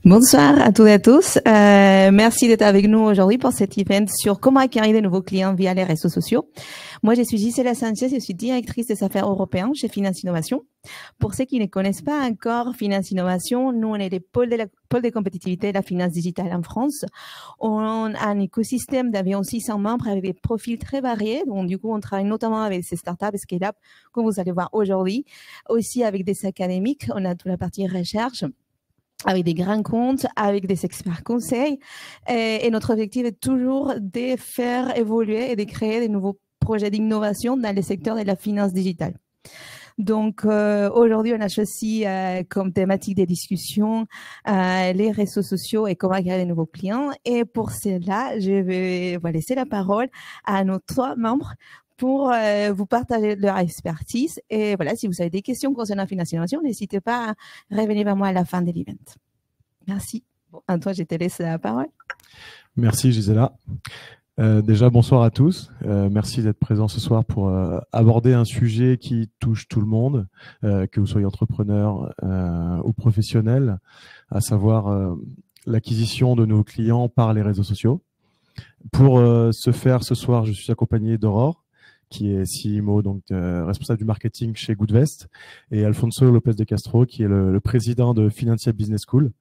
Bonsoir à toutes et à tous. Merci d'être avec nous aujourd'hui pour cet event sur comment acquérir de nouveaux clients via les réseaux sociaux. Moi, je suis Gisela Sanchez, je suis directrice des affaires européennes chez Finance Innovation. Pour ceux qui ne connaissent pas encore Finance Innovation, nous, on est les pôles de compétitivité de la finance digitale en France. On a un écosystème d'environ 600 membres avec des profils très variés. Donc, du coup, on travaille notamment avec ces startups scale-up, comme vous allez voir aujourd'hui. Aussi avec des académiques. On a toute la partie recherche, avec des grands comptes, avec des experts conseils. Et notre objectif est toujours de faire évoluer et de créer de nouveaux projets d'innovation dans le secteur de la finance digitale. Donc, aujourd'hui, on a choisi comme thématique des discussions les réseaux sociaux et comment acquérir de nouveaux clients. Et pour cela, je vais laisser la parole à nos 3 membres pour vous partager leur expertise. Et voilà, si vous avez des questions concernant la finance innovation, n'hésitez pas à revenir vers moi à la fin de l'event. Merci. Bon, Antoine, je te laisse la parole. Merci Gisela. Déjà, bonsoir à tous. Merci d'être présents ce soir pour aborder un sujet qui touche tout le monde, que vous soyez entrepreneur ou professionnel, à savoir l'acquisition de nos clients par les réseaux sociaux. Pour ce faire, ce soir, je suis accompagné d'Aurore, qui est CMO, donc responsable du marketing chez Goodvest, et Alfonso Lopez de Castro, qui est le président de Financial Business School.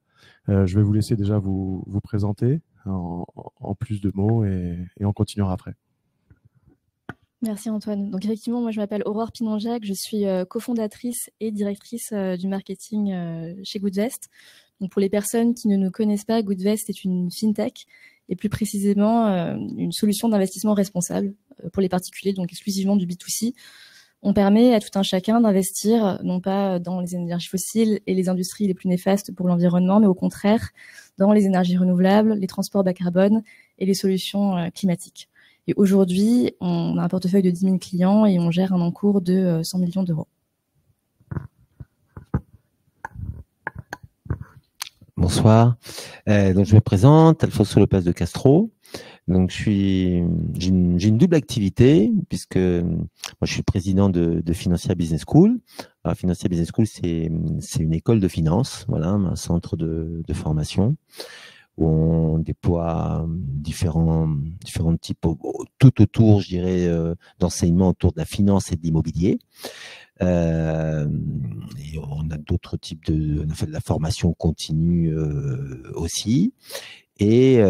Je vais vous laisser déjà vous présenter en plus de mots et on continuera après. Merci Antoine. Donc effectivement, moi je m'appelle Aurore Pinanjac, je suis cofondatrice et directrice du marketing chez Goodvest. Donc pour les personnes qui ne nous connaissent pas, Goodvest est une fintech et plus précisément une solution d'investissement responsable pour les particuliers, donc exclusivement du B2C. On permet à tout un chacun d'investir, non pas dans les énergies fossiles et les industries les plus néfastes pour l'environnement, mais au contraire dans les énergies renouvelables, les transports bas carbone et les solutions climatiques. Et aujourd'hui, on a un portefeuille de 10 000 clients et on gère un encours de 100 millions d'euros. Bonsoir. Donc je me présente, Alfonso Lopez de Castro. Donc j'ai une double activité puisque moi je suis le président de Financial Business School. Alors, Financial Business School c'est une école de finance, voilà, un centre de formation où on déploie différents types tout autour, je dirais, d'enseignement autour de la finance et de l'immobilier. Et on a d'autres types on a fait de la formation continue aussi. Et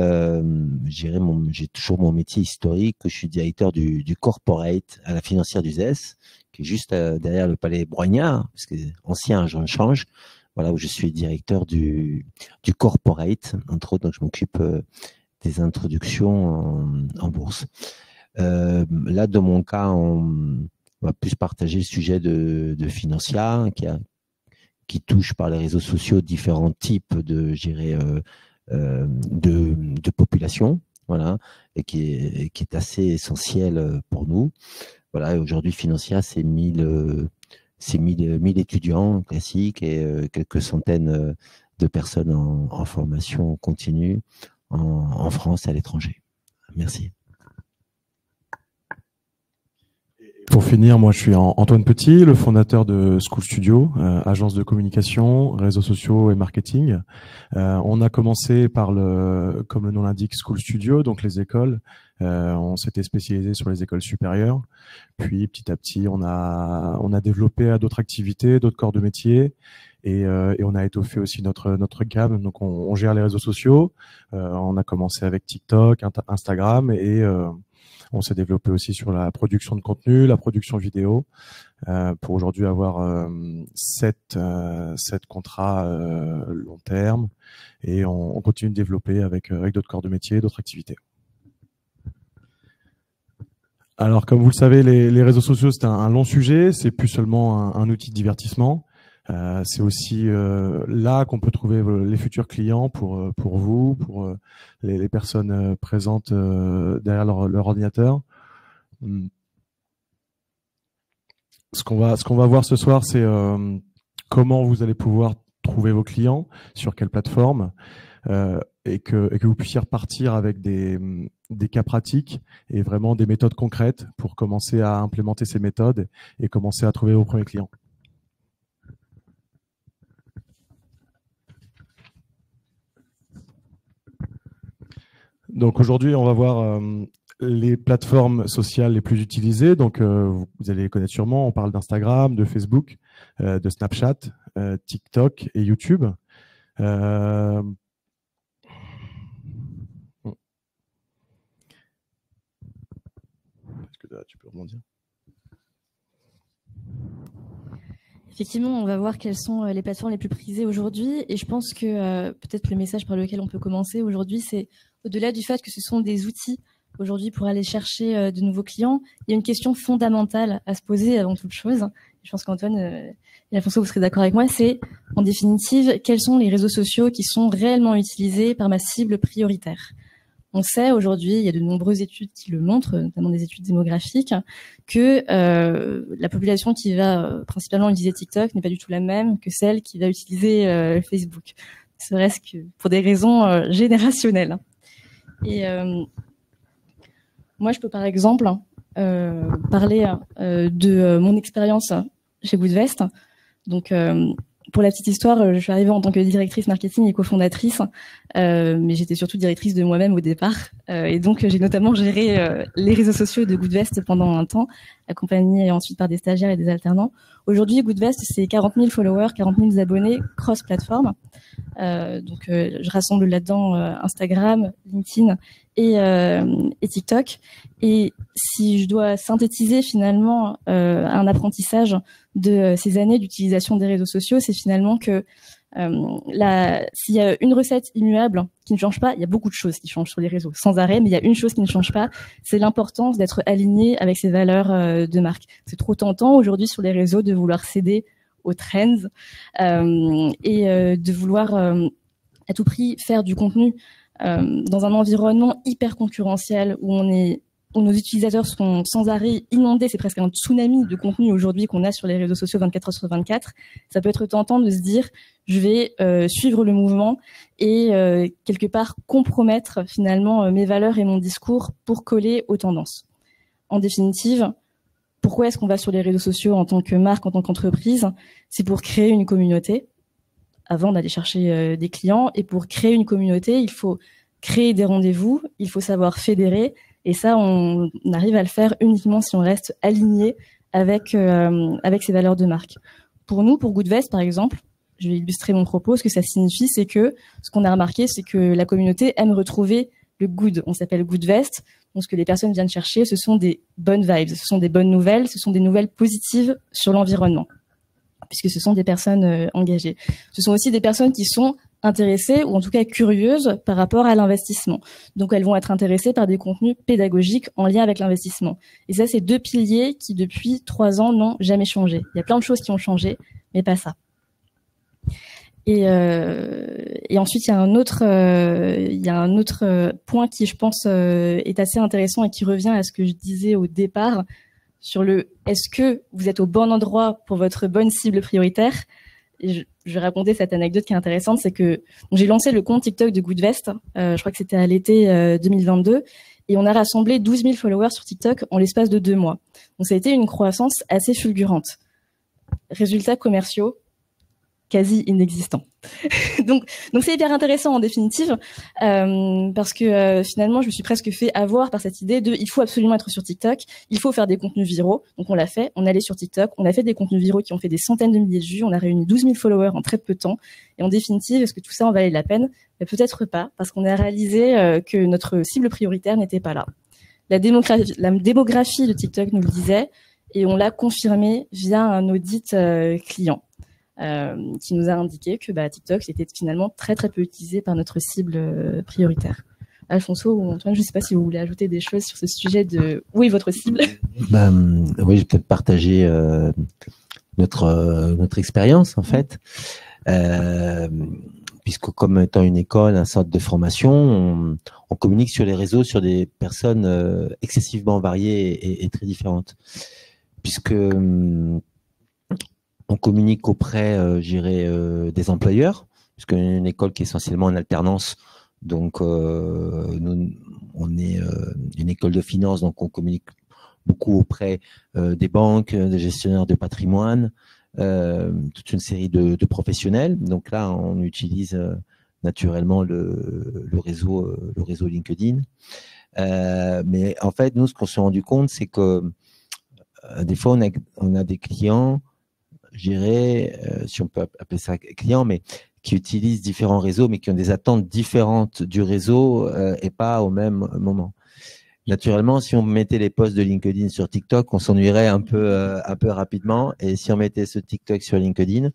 j'ai toujours mon métier historique, je suis directeur du corporate à la financière d'Uzès, qui est juste derrière le palais Brognard, parce que ancien, je ne change. Voilà, où je suis directeur du corporate, entre autres, donc je m'occupe des introductions en bourse. Là, dans mon cas, on va plus partager le sujet de Financia, qui touche par les réseaux sociaux différents types de, je dirais, de population, voilà, et qui est assez essentiel pour nous. Voilà, aujourd'hui, Financia, c'est 1000 étudiants classiques et quelques centaines de personnes en formation continue en France et à l'étranger. Merci. Pour finir, moi je suis Antoine Petit, le fondateur de School Studio, agence de communication, réseaux sociaux et marketing. On a commencé par comme le nom l'indique, School Studio, donc les écoles. On s'était spécialisé sur les écoles supérieures. Puis petit à petit, on a développé à d'autres activités, d'autres corps de métier. Et on a étoffé aussi notre gamme. Donc on gère les réseaux sociaux. On a commencé avec TikTok, Instagram et on s'est développé aussi sur la production de contenu, la production vidéo, pour aujourd'hui avoir 7 contrats long terme, et on continue de développer avec d'autres corps de métier, d'autres activités. Alors, comme vous le savez, les réseaux sociaux, c'est un long sujet, c'est plus seulement un outil de divertissement. C'est aussi là qu'on peut trouver les futurs clients pour vous, pour les personnes présentes derrière leur ordinateur. Ce qu'on va voir ce soir, c'est comment vous allez pouvoir trouver vos clients, sur quelle plateforme, et que vous puissiez repartir avec des cas pratiques et vraiment des méthodes concrètes pour commencer à implémenter ces méthodes et commencer à trouver vos premiers clients. Donc aujourd'hui, on va voir les plateformes sociales les plus utilisées. Donc vous allez les connaître sûrement. On parle d'Instagram, de Facebook, de Snapchat, TikTok et YouTube. Est-ce que là, tu peux rebondir? Effectivement, on va voir quelles sont les plateformes les plus prisées aujourd'hui. Et je pense que peut-être le message par lequel on peut commencer aujourd'hui, c'est au-delà du fait que ce sont des outils aujourd'hui pour aller chercher de nouveaux clients, il y a une question fondamentale à se poser avant toute chose. Je pense qu'Antoine et Alfonso, vous serez d'accord avec moi, c'est en définitive, quels sont les réseaux sociaux qui sont réellement utilisés par ma cible prioritaire. On sait aujourd'hui, il y a de nombreuses études qui le montrent, notamment des études démographiques, que la population qui va principalement utiliser TikTok n'est pas du tout la même que celle qui va utiliser Facebook, serait-ce que pour des raisons générationnelles. Et moi, je peux par exemple parler de mon expérience chez Goodvest. Donc, pour la petite histoire, je suis arrivée en tant que directrice marketing et cofondatrice, mais j'étais surtout directrice de moi-même au départ. Et donc, j'ai notamment géré les réseaux sociaux de Goodvest pendant un temps, accompagnée ensuite par des stagiaires et des alternants. Aujourd'hui, Goodvest, c'est 40 000 followers, 40 000 abonnés cross-plateforme. Donc, je rassemble là-dedans Instagram, LinkedIn et TikTok. Et si je dois synthétiser finalement un apprentissage de ces années d'utilisation des réseaux sociaux, c'est finalement que s'il y a une recette immuable qui ne change pas, il y a beaucoup de choses qui changent sur les réseaux sans arrêt, mais il y a une chose qui ne change pas, c'est l'importance d'être aligné avec ses valeurs de marque. C'est trop tentant aujourd'hui sur les réseaux de vouloir céder aux trends et de vouloir à tout prix faire du contenu dans un environnement hyper concurrentiel où nos utilisateurs sont sans arrêt inondés. C'est presque un tsunami de contenu aujourd'hui qu'on a sur les réseaux sociaux 24 heures sur 24. Ça peut être tentant de se dire, je vais suivre le mouvement et quelque part compromettre finalement mes valeurs et mon discours pour coller aux tendances. En définitive, pourquoi est-ce qu'on va sur les réseaux sociaux en tant que marque, en tant qu'entreprise? C'est pour créer une communauté avant d'aller chercher des clients. Et pour créer une communauté, il faut créer des rendez-vous, il faut savoir fédérer. Et ça, on arrive à le faire uniquement si on reste aligné avec ses valeurs de marque. Pour nous, pour Goodvest, par exemple, je vais illustrer mon propos. Ce que ça signifie, c'est que ce qu'on a remarqué, c'est que la communauté aime retrouver le good. On s'appelle Goodvest. Donc, ce que les personnes viennent chercher, ce sont des bonnes vibes, ce sont des bonnes nouvelles, ce sont des nouvelles positives sur l'environnement, puisque ce sont des personnes engagées. Ce sont aussi des personnes qui sont intéressées ou en tout cas curieuses par rapport à l'investissement. Donc, elles vont être intéressées par des contenus pédagogiques en lien avec l'investissement. Et ça, c'est deux piliers qui, depuis 3 ans, n'ont jamais changé. Il y a plein de choses qui ont changé, mais pas ça. Et ensuite, il y a un autre point qui, je pense, est assez intéressant et qui revient à ce que je disais au départ sur le est-ce que vous êtes au bon endroit pour votre bonne cible prioritaire. Et je vais raconter cette anecdote qui est intéressante, c'est que j'ai lancé le compte TikTok de Goodvest, je crois que c'était à l'été 2022, et on a rassemblé 12 000 followers sur TikTok en l'espace de 2 mois. Donc ça a été une croissance assez fulgurante. Résultats commerciaux quasi inexistant. donc c'est hyper intéressant en définitive parce que finalement je me suis presque fait avoir par cette idée de il faut absolument être sur TikTok, il faut faire des contenus viraux. Donc on l'a fait, on est allé sur TikTok, on a fait des contenus viraux qui ont fait des centaines de milliers de vues, on a réuni 12 000 followers en très peu de temps. Et en définitive, est-ce que tout ça en valait la peine? Peut-être pas, parce qu'on a réalisé que notre cible prioritaire n'était pas là. La démographie de TikTok nous le disait et on l'a confirmé via un audit client. Qui nous a indiqué que TikTok était finalement très très peu utilisé par notre cible prioritaire. Alfonso ou Antoine, je ne sais pas si vous voulez ajouter des choses sur ce sujet de où est votre cible. Oui, je vais peut-être partager notre expérience en fait, puisque comme étant une école, un centre de formation, on communique sur les réseaux sur des personnes excessivement variées et très différentes, puisque on communique auprès, des employeurs, puisque une école qui est essentiellement en alternance. Donc, nous, on est une école de finance, donc on communique beaucoup auprès des banques, des gestionnaires de patrimoine, toute une série de professionnels. Donc là, on utilise naturellement le réseau LinkedIn. Mais en fait, nous, ce qu'on s'est rendu compte, c'est que des fois, on a des clients, je dirais, si on peut appeler ça clients, mais qui utilisent différents réseaux, mais qui ont des attentes différentes du réseau et pas au même moment. Naturellement, si on mettait les posts de LinkedIn sur TikTok, on s'ennuierait un peu rapidement. Et si on mettait ce TikTok sur LinkedIn,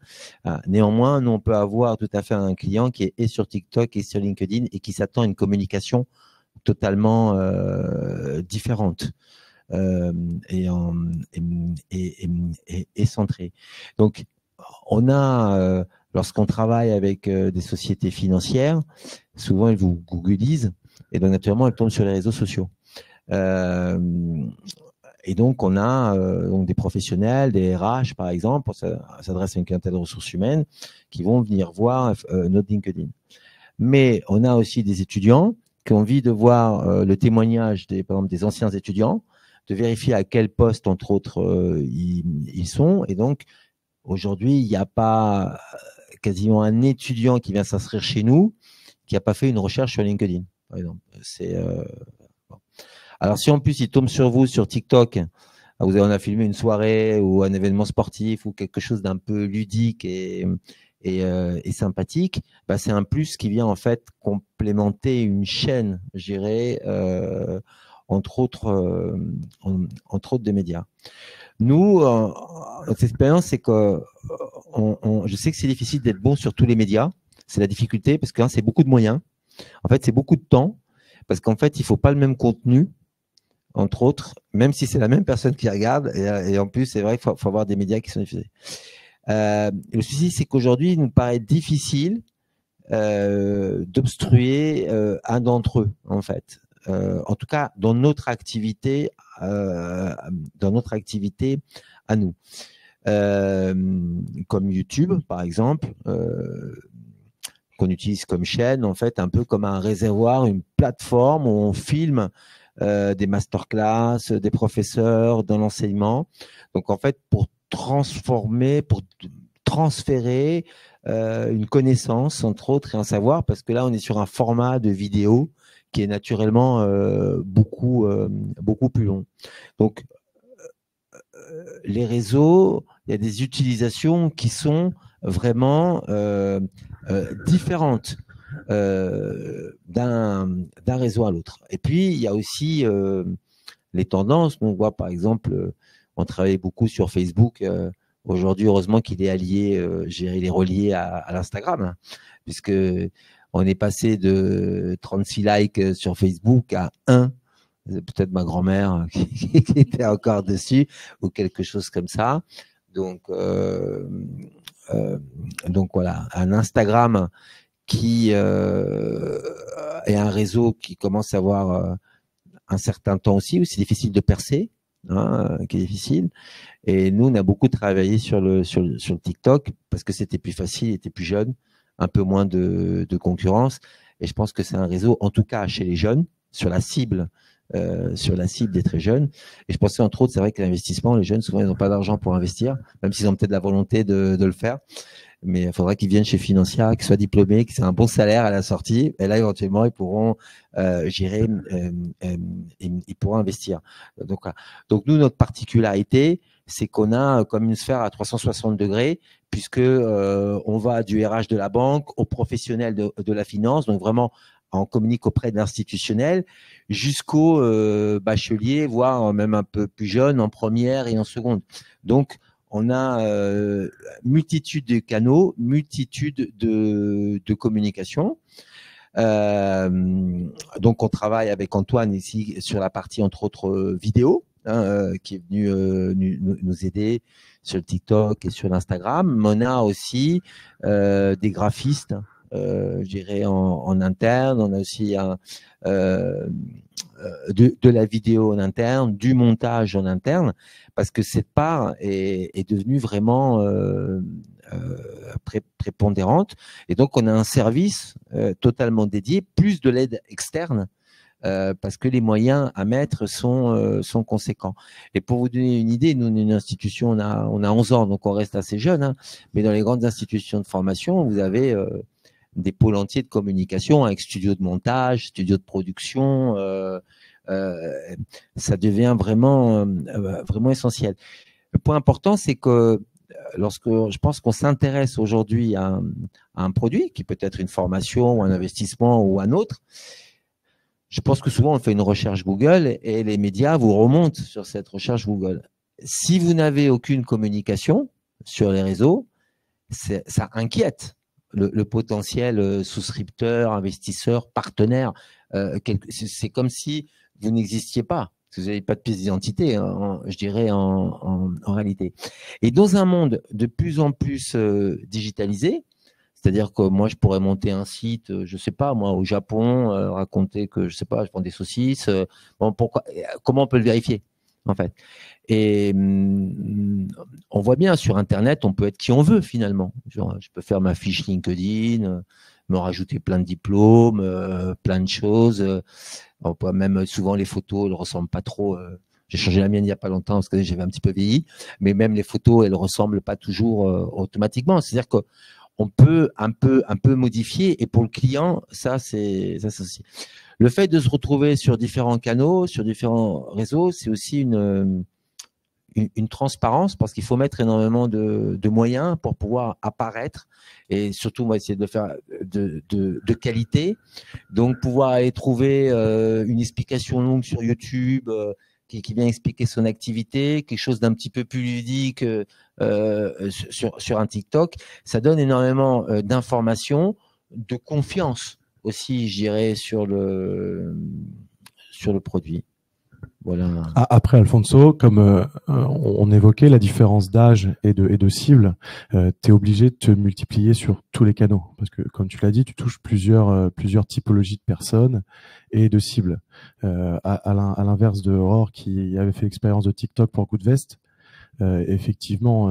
néanmoins, nous, on peut avoir tout à fait un client qui est sur TikTok et sur LinkedIn et qui s'attend à une communication totalement différente et centrée. Donc, on a, lorsqu'on travaille avec des sociétés financières, souvent, ils vous googlisent et donc, naturellement, elles tombent sur les réseaux sociaux. Et donc, on a donc des professionnels, des RH, par exemple, on s'adresse à une clientèle de ressources humaines qui vont venir voir notre LinkedIn. Mais on a aussi des étudiants qui ont envie de voir le témoignage par exemple, des anciens étudiants, de vérifier à quel poste, entre autres, ils sont. Et donc, aujourd'hui, il n'y a pas quasiment un étudiant qui vient s'inscrire chez nous qui n'a pas fait une recherche sur LinkedIn, par exemple. Bon. Alors, si en plus, il tombe sur vous sur TikTok, on a filmé une soirée ou un événement sportif ou quelque chose d'un peu ludique et sympathique, bah, c'est un plus qui vient en fait complémenter une chaîne, je dirais, entre autres de médias. Nous, notre expérience, c'est que je sais que c'est difficile d'être bon sur tous les médias. C'est la difficulté parce que c'est beaucoup de moyens. En fait, c'est beaucoup de temps parce qu'en fait, il ne faut pas le même contenu, entre autres, même si c'est la même personne qui regarde. Et en plus, c'est vrai qu'il faut avoir des médias qui sont diffusés. Le souci, c'est qu'aujourd'hui, il nous paraît difficile d'obstruer un d'entre eux, en fait. En tout cas, dans notre activité à nous. Comme YouTube, par exemple, qu'on utilise comme chaîne, en fait, un peu comme un réservoir, une plateforme où on filme des masterclass, des professeurs dans l'enseignement. Donc, en fait, pour transférer une connaissance, entre autres, et un savoir, parce que là, on est sur un format de vidéo qui est naturellement beaucoup plus long. Donc, les réseaux, il y a des utilisations qui sont vraiment différentes d'un réseau à l'autre. Et puis, il y a aussi les tendances. On voit, par exemple, on travaille beaucoup sur Facebook. Aujourd'hui, heureusement qu'il est allié, il est relié à l'Instagram, hein, puisque on est passé de 36 likes sur Facebook à 1. Peut-être ma grand-mère qui était encore dessus ou quelque chose comme ça. Donc voilà, un Instagram qui est un réseau qui commence à avoir un certain temps aussi, où c'est difficile de percer, hein, qui est difficile. Et nous, on a beaucoup travaillé sur le TikTok parce que c'était plus facile, il était plus jeune, un peu moins de concurrence. Et je pense que c'est un réseau, en tout cas chez les jeunes, sur la cible des très jeunes. Et je pensais entre autres, c'est vrai que l'investissement, les jeunes, souvent, ils n'ont pas d'argent pour investir, même s'ils ont peut-être la volonté de le faire. Mais il faudra qu'ils viennent chez Financia, qu'ils soient diplômés, qu'ils aient un bon salaire à la sortie. Et là, éventuellement, ils pourront gérer, ils pourront investir. Donc, voilà. Donc, nous, notre particularité, c'est qu'on a comme une sphère à 360 degrés, puisque on va du RH de la banque aux professionnels de la finance. Donc, vraiment, on communique auprès de l'institutionnel jusqu'aux bacheliers, voire même un peu plus jeunes en première et en seconde. Donc, on a multitude de canaux, multitude de communication. Donc, on travaille avec Antoine ici sur la partie, entre autres, vidéo, hein, qui est venu nous aider sur le TikTok et sur l'Instagram. Mais on a aussi des graphistes, je dirais, en interne. On a aussi de la vidéo en interne, du montage en interne, parce que cette part est devenue vraiment prépondérante. Et donc, on a un service totalement dédié, plus de l'aide externe, parce que les moyens à mettre sont conséquents. Et pour vous donner une idée, nous, une institution, on a 11 ans, donc on reste assez jeune, hein, mais dans les grandes institutions de formation, vous avez des pôles entiers de communication avec studio de montage, studio de production. Ça devient vraiment, vraiment essentiel. Le point important, c'est que lorsque je pense qu'on s'intéresse aujourd'hui à un produit, qui peut être une formation ou un investissement ou un autre, je pense que souvent on fait une recherche Google et les médias vous remontent sur cette recherche Google. Si vous n'avez aucune communication sur les réseaux, ça inquiète le potentiel souscripteur, investisseur, partenaire. C'est comme si vous n'existiez pas. Vous n'avez pas de pièce d'identité, je dirais, en réalité. Et dans un monde de plus en plus digitalisé, c'est-à-dire que moi, je pourrais monter un site, je sais pas, moi, au Japon, raconter que, je sais pas, je vends des saucisses. Bon, comment on peut le vérifier, en fait? Et on voit bien sur Internet, on peut être qui on veut, finalement. Genre, je peux faire ma fiche LinkedIn, me rajouter plein de diplômes, plein de choses. On peut même, souvent, les photos, elles ne ressemblent pas trop. J'ai changé la mienne il n'y a pas longtemps parce que j'avais un petit peu vieilli. Mais même les photos, elles ne ressemblent pas toujours automatiquement. C'est-à-dire que on peut un peu modifier, et pour le client, ça c'est aussi. Le fait de se retrouver sur différents canaux, sur différents réseaux, c'est aussi une transparence, parce qu'il faut mettre énormément de moyens pour pouvoir apparaître, et surtout on va essayer de le faire de qualité. Donc pouvoir aller trouver une explication longue sur YouTube qui vient expliquer son activité, quelque chose d'un petit peu plus ludique sur un TikTok, ça donne énormément d'informations, de confiance aussi, je dirais, sur le produit. Voilà. Après, Alfonso, comme on évoquait la différence d'âge et de cible, tu es obligé de te multiplier sur tous les canaux. Parce que, comme tu l'as dit, tu touches plusieurs typologies de personnes et de cibles. À l'inverse de Aurore, qui avait fait l'expérience de TikTok pour Goodvest, effectivement,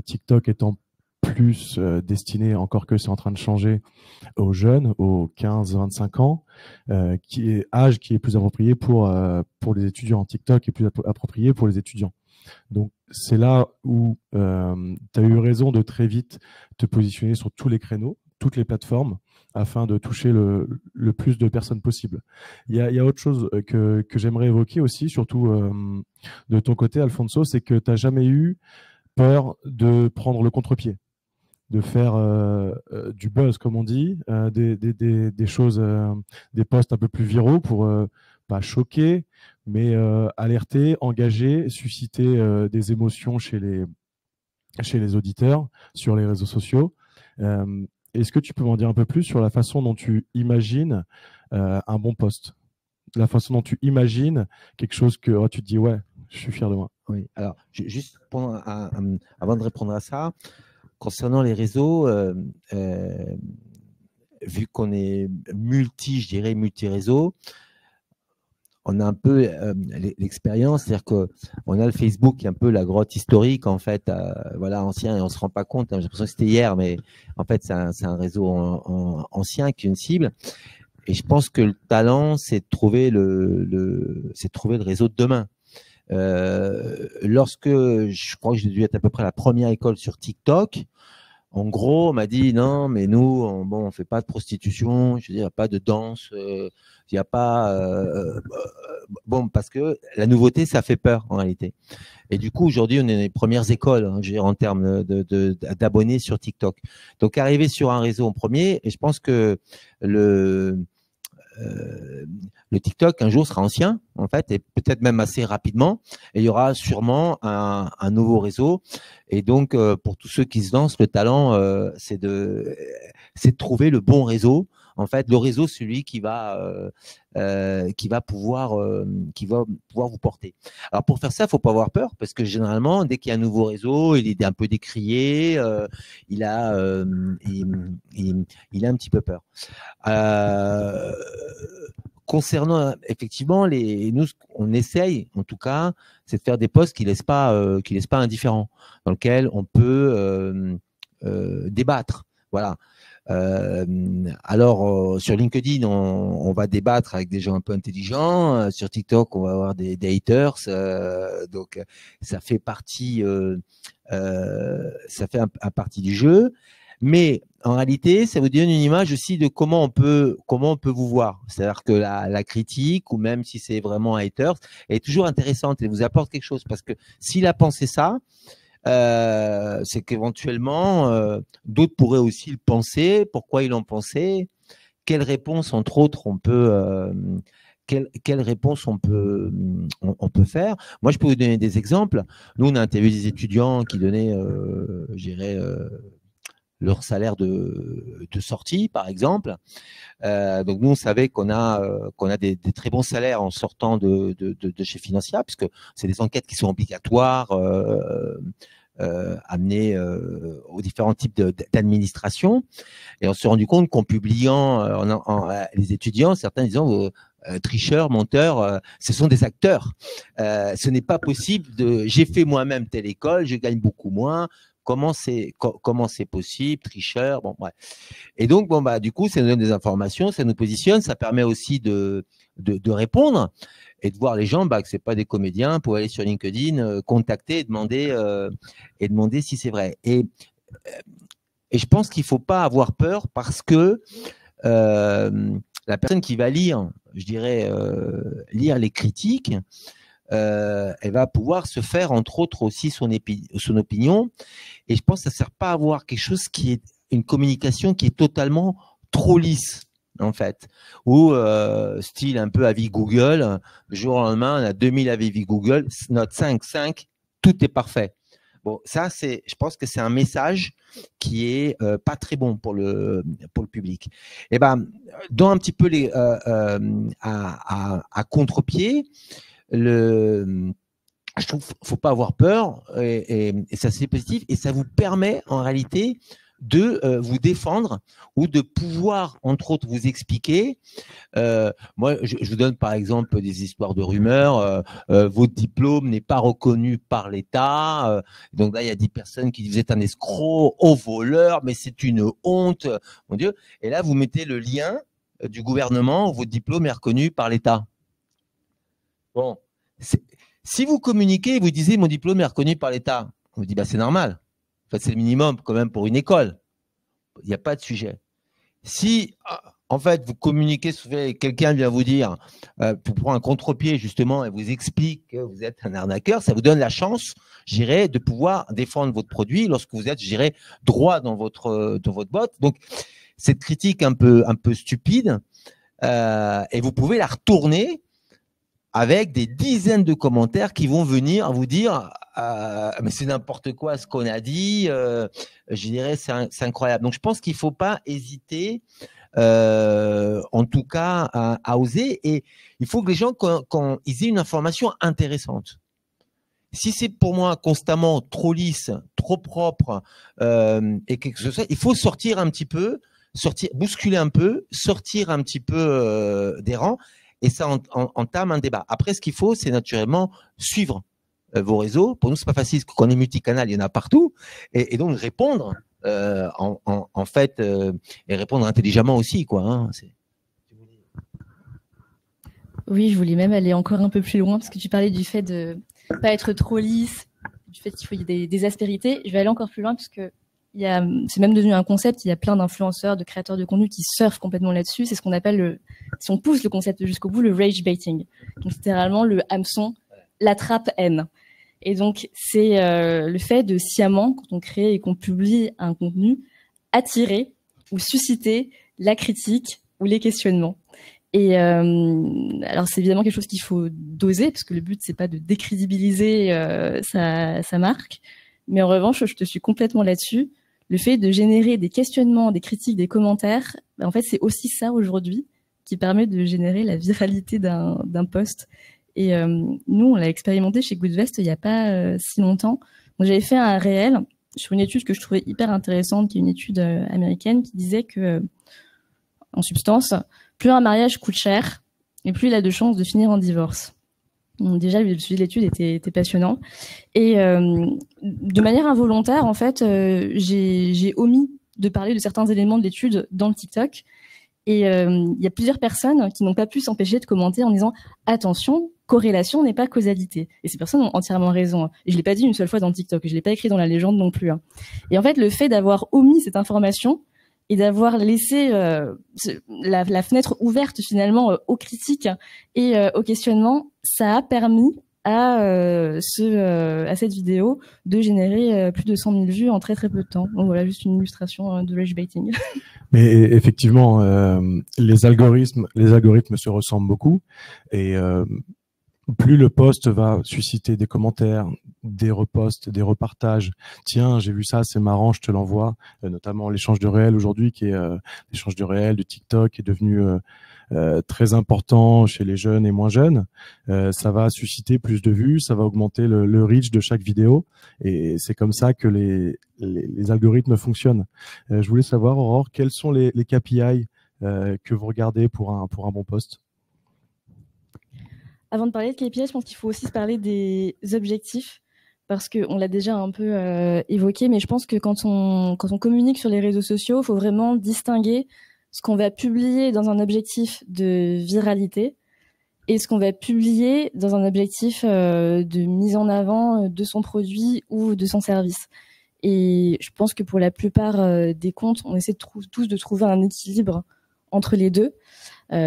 TikTok étant plus destiné, encore que c'est en train de changer, aux jeunes, aux 15-25 ans, qui est plus approprié pour les étudiants. TikTok est plus approprié pour les étudiants. Donc, c'est là où tu as eu raison de très vite te positionner sur tous les créneaux, toutes les plateformes, afin de toucher le plus de personnes possible. Il y a autre chose que j'aimerais évoquer aussi, surtout de ton côté, Alfonso, c'est que tu n'as jamais eu peur de prendre le contre-pied, de faire du buzz, comme on dit, des choses, des posts un peu plus viraux pour pas choquer, mais alerter, engager, susciter des émotions chez les auditeurs sur les réseaux sociaux. Est-ce que tu peux m'en dire un peu plus sur la façon dont tu imagines un bon post, la façon dont tu imagines quelque chose que tu te dis, ouais, je suis fier de moi. Oui, alors, juste avant de répondre à ça, concernant les réseaux, vu qu'on est multi-réseau, on a un peu l'expérience, c'est-à-dire qu'on a le Facebook qui est un peu la grotte historique, en fait, voilà, ancien, et on ne se rend pas compte, hein, j'ai l'impression que c'était hier, mais en fait, c'est un réseau ancien qui est une cible. Et je pense que le talent, c'est de trouver le réseau de demain. Lorsque je crois que j'ai dû être à peu près la première école sur TikTok, en gros, on m'a dit non, mais nous, on fait pas de prostitution, je veux dire, il n'y a pas de danse, il n'y a pas bon, parce que la nouveauté, ça fait peur en réalité. Et du coup, aujourd'hui, on est les premières écoles, hein, je veux dire, en termes d'abonnés sur TikTok. Donc, arriver sur un réseau en premier, et je pense que le TikTok un jour sera ancien, en fait, et peut-être même assez rapidement, et il y aura sûrement un nouveau réseau. Et donc, pour tous ceux qui se lancent, le talent, c'est de trouver le bon réseau. En fait, le réseau, celui qui va pouvoir vous porter. Alors, pour faire ça, il ne faut pas avoir peur, parce que généralement, dès qu'il y a un nouveau réseau, il est un peu décrié, il a un petit peu peur. Concernant effectivement nous, on essaye en tout cas, c'est de faire des posts qui laissent pas indifférents, dans lesquels on peut débattre. Voilà. Alors sur LinkedIn, on va débattre avec des gens un peu intelligents. Sur TikTok, on va avoir des haters. Donc ça fait partie, partie du jeu. Mais en réalité, ça vous donne une image aussi de comment on peut vous voir. C'est-à-dire que la critique, ou même si c'est vraiment un hater, est toujours intéressante et vous apporte quelque chose. Parce que s'il a pensé ça, c'est qu'éventuellement, d'autres pourraient aussi le penser. Pourquoi ils l'ont pensé? Quelle réponse, entre autres, on peut quelle réponse on peut faire. Moi, je peux vous donner des exemples. Nous, on a interviewé des étudiants qui donnaient, je dirais, leur salaire de sortie, par exemple. Donc, nous, on savait qu'on a des très bons salaires en sortant de chez Financia, puisque c'est des enquêtes qui sont obligatoires, amenées aux différents types d'administration. Et on s'est rendu compte qu'en publiant les étudiants, certains disant tricheurs, menteurs, ce sont des acteurs. Ce n'est pas possible j'ai fait moi-même telle école, je gagne beaucoup moins. Comment c'est possible, tricheur, bon, bref. Et donc, bon, bah, du coup, ça nous donne des informations, ça nous positionne, ça permet aussi de répondre et de voir les gens, bah, que c'est pas des comédiens, pour aller sur LinkedIn, contacter et demander si c'est vrai. Et je pense qu'il faut pas avoir peur parce que la personne qui va lire, je dirais, lire les critiques, elle va pouvoir se faire, entre autres, aussi son opinion. Et je pense que ça ne sert pas à avoir quelque chose qui est une communication qui est totalement trop lisse, en fait. Ou style un peu avis Google, le jour au lendemain, on a 2000 avis Google, note 5, tout est parfait. Bon, ça, je pense que c'est un message qui est pas très bon pour le public. Et ben, dans un petit peu à contre-pied, je trouve qu'il ne faut pas avoir peur et ça c'est positif et ça vous permet en réalité de vous défendre ou de pouvoir entre autres vous expliquer. Moi je vous donne par exemple des histoires de rumeurs, votre diplôme n'est pas reconnu par l'État, donc là il y a 10 personnes qui disent vous êtes un escroc, voleur, mais c'est une honte, mon Dieu, et là vous mettez le lien du gouvernement où votre diplôme est reconnu par l'État. Bon, si vous communiquez, vous disiez mon diplôme est reconnu par l'État, on vous dit bah c'est normal. En fait, c'est le minimum quand même pour une école. Il n'y a pas de sujet. Si en fait vous communiquez, quelqu'un vient vous dire, pour prendre un contre-pied justement et vous explique que vous êtes un arnaqueur, ça vous donne la chance, je dirais, de pouvoir défendre votre produit lorsque vous êtes, je dirais, droit dans votre botte. Donc cette critique un peu stupide, et vous pouvez la retourner avec des dizaines de commentaires qui vont venir vous dire mais c'est n'importe quoi ce qu'on a dit, je dirais c'est incroyable. Donc je pense qu'il ne faut pas hésiter en tout cas à oser, et il faut que les gens quand ils aient une information intéressante. Si c'est pour moi constamment trop lisse, trop propre et quelque chose, il faut sortir un petit peu, bousculer un peu, sortir un petit peu des rangs. Et ça entame un débat. Après, ce qu'il faut, c'est naturellement suivre vos réseaux. Pour nous, c'est pas facile, parce qu'on est multicanal, il y en a partout. Et donc, répondre, en fait, et répondre intelligemment aussi, quoi. Hein, oui, je voulais même aller encore un peu plus loin, parce que tu parlais du fait de pas être trop lisse, du fait qu'il faut y ait des aspérités. Je vais aller encore plus loin, parce que c'est même devenu un concept. Il y a plein d'influenceurs, de créateurs de contenu qui surfent complètement là-dessus. C'est ce qu'on appelle si on pousse le concept jusqu'au bout, le rage baiting. Donc, littéralement, le hameçon, la trappe haine. Et donc, c'est le fait de sciemment, quand on crée et qu'on publie un contenu, attirer ou susciter la critique ou les questionnements. Et alors, c'est évidemment quelque chose qu'il faut doser, parce que le but, c'est pas de décrédibiliser sa marque. Mais en revanche, je te suis complètement là-dessus. Le fait de générer des questionnements, des critiques, des commentaires, en fait, c'est aussi ça aujourd'hui qui permet de générer la viralité d'un post. Et nous, on l'a expérimenté chez Goodvest il n'y a pas si longtemps. Donc, j'avais fait un réel sur une étude que je trouvais hyper intéressante, qui est une étude américaine qui disait que, en substance, plus un mariage coûte cher et plus il a de chances de finir en divorce. Donc déjà, le sujet de l'étude était passionnant. Et de manière involontaire, en fait, j'ai omis de parler de certains éléments de l'étude dans le TikTok. Et il y a plusieurs personnes qui n'ont pas pu s'empêcher de commenter en disant « Attention, corrélation n'est pas causalité ». Et ces personnes ont entièrement raison. Et je l'ai pas dit une seule fois dans le TikTok, je l'ai pas écrit dans la légende non plus. Et en fait, le fait d'avoir omis cette information et d'avoir laissé la fenêtre ouverte finalement aux critiques et aux questionnements, ça a permis à cette vidéo de générer plus de 100 000 vues en très très peu de temps. Donc voilà, juste une illustration de rage baiting. Mais effectivement, les algorithmes se ressemblent beaucoup, et plus le post va susciter des commentaires, des reposts, des repartages. Tiens, j'ai vu ça, c'est marrant, je te l'envoie. Notamment l'échange de réel aujourd'hui, qui est l'échange de réel de TikTok, est devenu très important chez les jeunes et moins jeunes. Ça va susciter plus de vues, ça va augmenter le reach de chaque vidéo, et c'est comme ça que les algorithmes fonctionnent. Je voulais savoir, Aurore, quels sont les KPI que vous regardez pour un bon post? Avant de parler de KPI, je pense qu'il faut aussi se parler des objectifs, parce qu'on l'a déjà un peu évoqué, mais je pense que quand on communique sur les réseaux sociaux, il faut vraiment distinguer ce qu'on va publier dans un objectif de viralité et ce qu'on va publier dans un objectif de mise en avant de son produit ou de son service. Et je pense que pour la plupart des comptes, on essaie tous de trouver un équilibre entre les deux,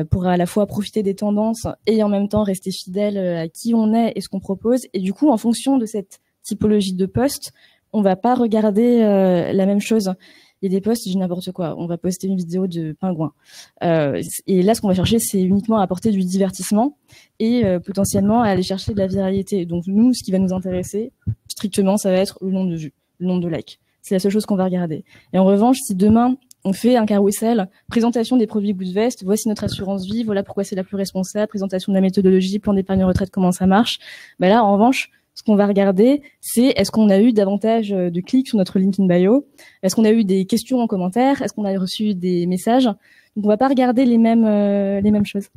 pour à la fois profiter des tendances et en même temps rester fidèle à qui on est et ce qu'on propose. Et du coup, en fonction de cette typologie de post, on va pas regarder la même chose. Il y a des posts, je dis n'importe quoi. On va poster une vidéo de pingouin. Et là, ce qu'on va chercher, c'est uniquement à apporter du divertissement et potentiellement à aller chercher de la viralité. Donc nous, ce qui va nous intéresser, strictement, ça va être le nombre de vues, le nombre de likes. C'est la seule chose qu'on va regarder. Et en revanche, si demain, on fait un carrousel, présentation des produits Goodvest, voici notre assurance vie, voilà pourquoi c'est la plus responsable, présentation de la méthodologie, plan d'épargne retraite, comment ça marche. Ben là, en revanche, ce qu'on va regarder, c'est est-ce qu'on a eu davantage de clics sur notre link in bio, est-ce qu'on a eu des questions en commentaire, est-ce qu'on a reçu des messages. Donc on va pas regarder les mêmes choses.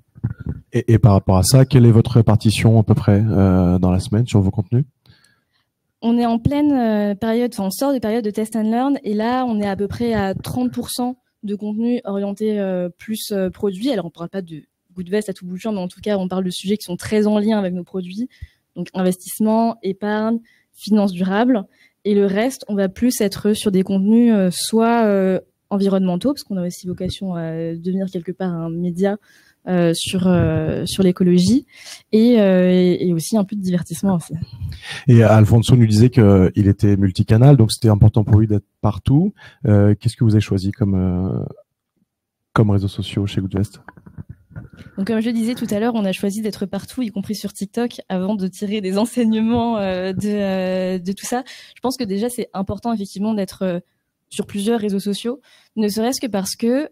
Et par rapport à ça, quelle est votre répartition à peu près dans la semaine sur vos contenus? On est en pleine période, enfin on sort des périodes de test and learn, et là on est à peu près à 30% de contenu orienté plus produit. Alors on parle pas de Goodvest à tout bout de champ, mais en tout cas on parle de sujets qui sont très en lien avec nos produits, donc investissement, épargne, finances durables, et le reste on va plus être sur des contenus soit environnementaux, parce qu'on a aussi vocation à devenir quelque part un média sur l'écologie, et aussi un peu de divertissement aussi. Et Alfonso nous disait qu'il était multicanal, donc c'était important pour lui d'être partout. Qu'est-ce que vous avez choisi comme réseaux sociaux chez Goodvest? Donc comme je le disais tout à l'heure, on a choisi d'être partout, y compris sur TikTok, avant de tirer des enseignements de tout ça. Je pense que déjà c'est important effectivement d'être sur plusieurs réseaux sociaux, ne serait-ce que parce que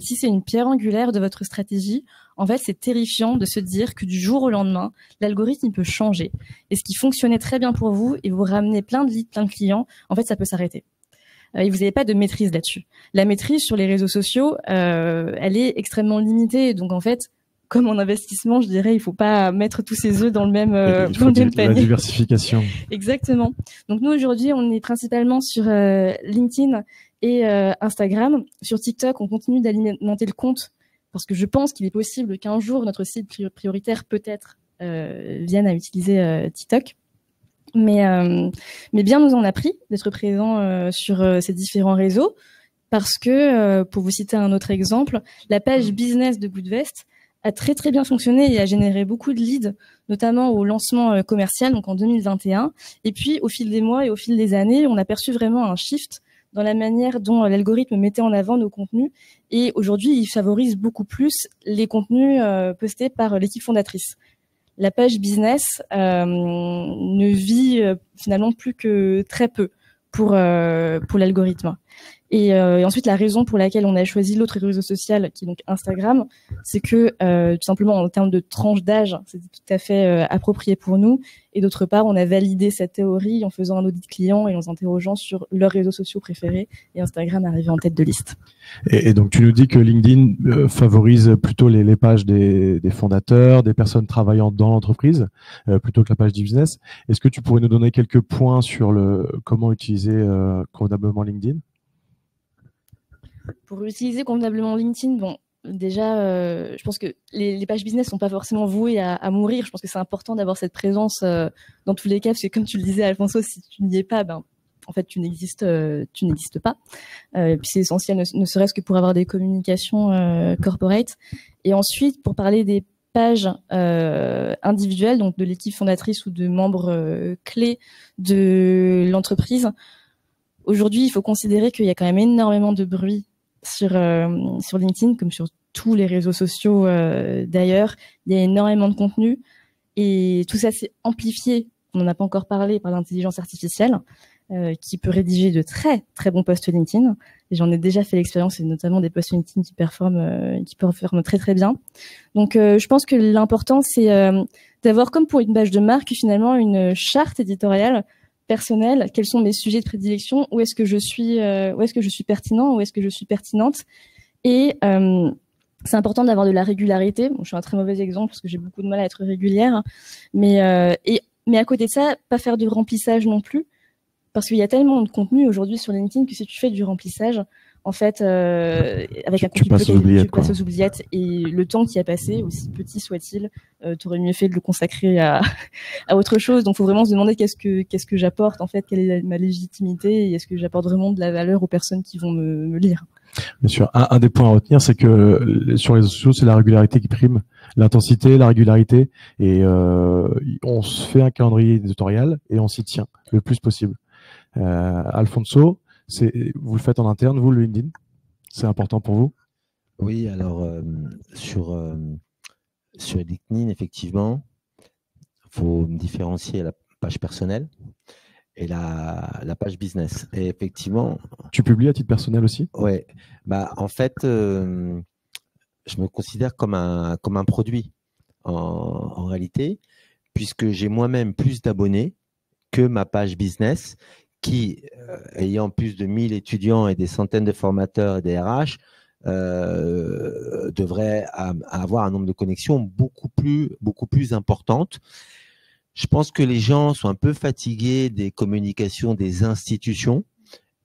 si c'est une pierre angulaire de votre stratégie, en fait, c'est terrifiant de se dire que du jour au lendemain, l'algorithme il peut changer. Et ce qui fonctionnait très bien pour vous et vous ramenez plein de leads, plein de clients, en fait, ça peut s'arrêter. Et vous n'avez pas de maîtrise là-dessus. La maîtrise sur les réseaux sociaux, elle est extrêmement limitée. Donc, en fait, comme en investissement, je dirais, il faut pas mettre tous ses œufs dans le même panier. La diversification. Exactement. Donc nous aujourd'hui, on est principalement sur LinkedIn et Instagram. Sur TikTok, on continue d'alimenter le compte parce que je pense qu'il est possible qu'un jour notre site prioritaire peut-être vienne à utiliser TikTok. Mais bien nous en a pris d'être présent sur ces différents réseaux parce que, pour vous citer un autre exemple, la page business de Goodvest a très très bien fonctionné et a généré beaucoup de leads, notamment au lancement commercial, donc en 2021. Et puis, au fil des mois et au fil des années, on a perçu vraiment un shift dans la manière dont l'algorithme mettait en avant nos contenus. Et aujourd'hui, il favorise beaucoup plus les contenus postés par l'équipe fondatrice. La page business ne vit finalement plus que très peu pour l'algorithme. Et ensuite, la raison pour laquelle on a choisi l'autre réseau social, qui est donc Instagram, c'est que tout simplement en termes de tranche d'âge, c'était tout à fait approprié pour nous. Et d'autre part, on a validé cette théorie en faisant un audit client et en s'interrogeant sur leurs réseaux sociaux préférés. Et Instagram arrivait en tête de liste. Et donc, tu nous dis que LinkedIn favorise plutôt les pages des fondateurs, des personnes travaillant dans l'entreprise, plutôt que la page du business. Est-ce que tu pourrais nous donner quelques points sur comment utiliser convenablement LinkedIn? Pour utiliser convenablement LinkedIn, bon, déjà, je pense que les pages business sont pas forcément vouées à mourir. Je pense que c'est important d'avoir cette présence dans tous les cas, parce que comme tu le disais, Alfonso, si tu n'y es pas, ben en fait, tu n'existes pas. Puis c'est essentiel, ne serait-ce que pour avoir des communications corporate. Et ensuite, pour parler des pages individuelles, donc de l'équipe fondatrice ou de membres clés de l'entreprise, aujourd'hui, il faut considérer qu'il y a quand même énormément de bruit sur LinkedIn, comme sur tous les réseaux sociaux d'ailleurs. Il y a énormément de contenu et tout ça s'est amplifié, on n'en a pas encore parlé, par l'intelligence artificielle qui peut rédiger de très très bons posts LinkedIn. Et j'en ai déjà fait l'expérience, et notamment des posts LinkedIn qui performent très très bien. Donc je pense que l'important c'est d'avoir, comme pour une page de marque, finalement une charte éditoriale personnelle. Quels sont mes sujets de prédilection, où est-ce que je suis pertinent, où est-ce que je suis pertinente. Et c'est important d'avoir de la régularité. Bon, je suis un très mauvais exemple parce que j'ai beaucoup de mal à être régulière, mais à côté de ça, pas faire de remplissage non plus, parce qu'il y a tellement de contenu aujourd'hui sur LinkedIn que si tu fais du remplissage, en fait, avec un contenu tu passes aux oubliettes, et le temps qui a passé, aussi petit soit-il, t'aurais mieux fait de le consacrer à autre chose. Donc, faut vraiment se demander qu'est-ce que j'apporte, en fait, quelle est ma légitimité, et est-ce que j'apporte vraiment de la valeur aux personnes qui vont me lire. Bien sûr. Un des points à retenir, c'est que sur les réseaux sociaux, c'est la régularité qui prime, l'intensité, la régularité, et on se fait un calendrier éditorial et on s'y tient le plus possible. Alfonso, vous le faites en interne, vous, le LinkedIn, c'est important pour vous? Oui, alors sur LinkedIn, effectivement, il faut différencier la page personnelle et la page business. Et effectivement. Tu publies à titre personnel aussi? Ouais. En fait, je me considère comme un produit en réalité, puisque j'ai moi-même plus d'abonnés que ma page business, qui, ayant plus de 1000 étudiants et des centaines de formateurs et des RH, devrait avoir un nombre de connexions beaucoup plus importante. Je pense que les gens sont un peu fatigués des communications des institutions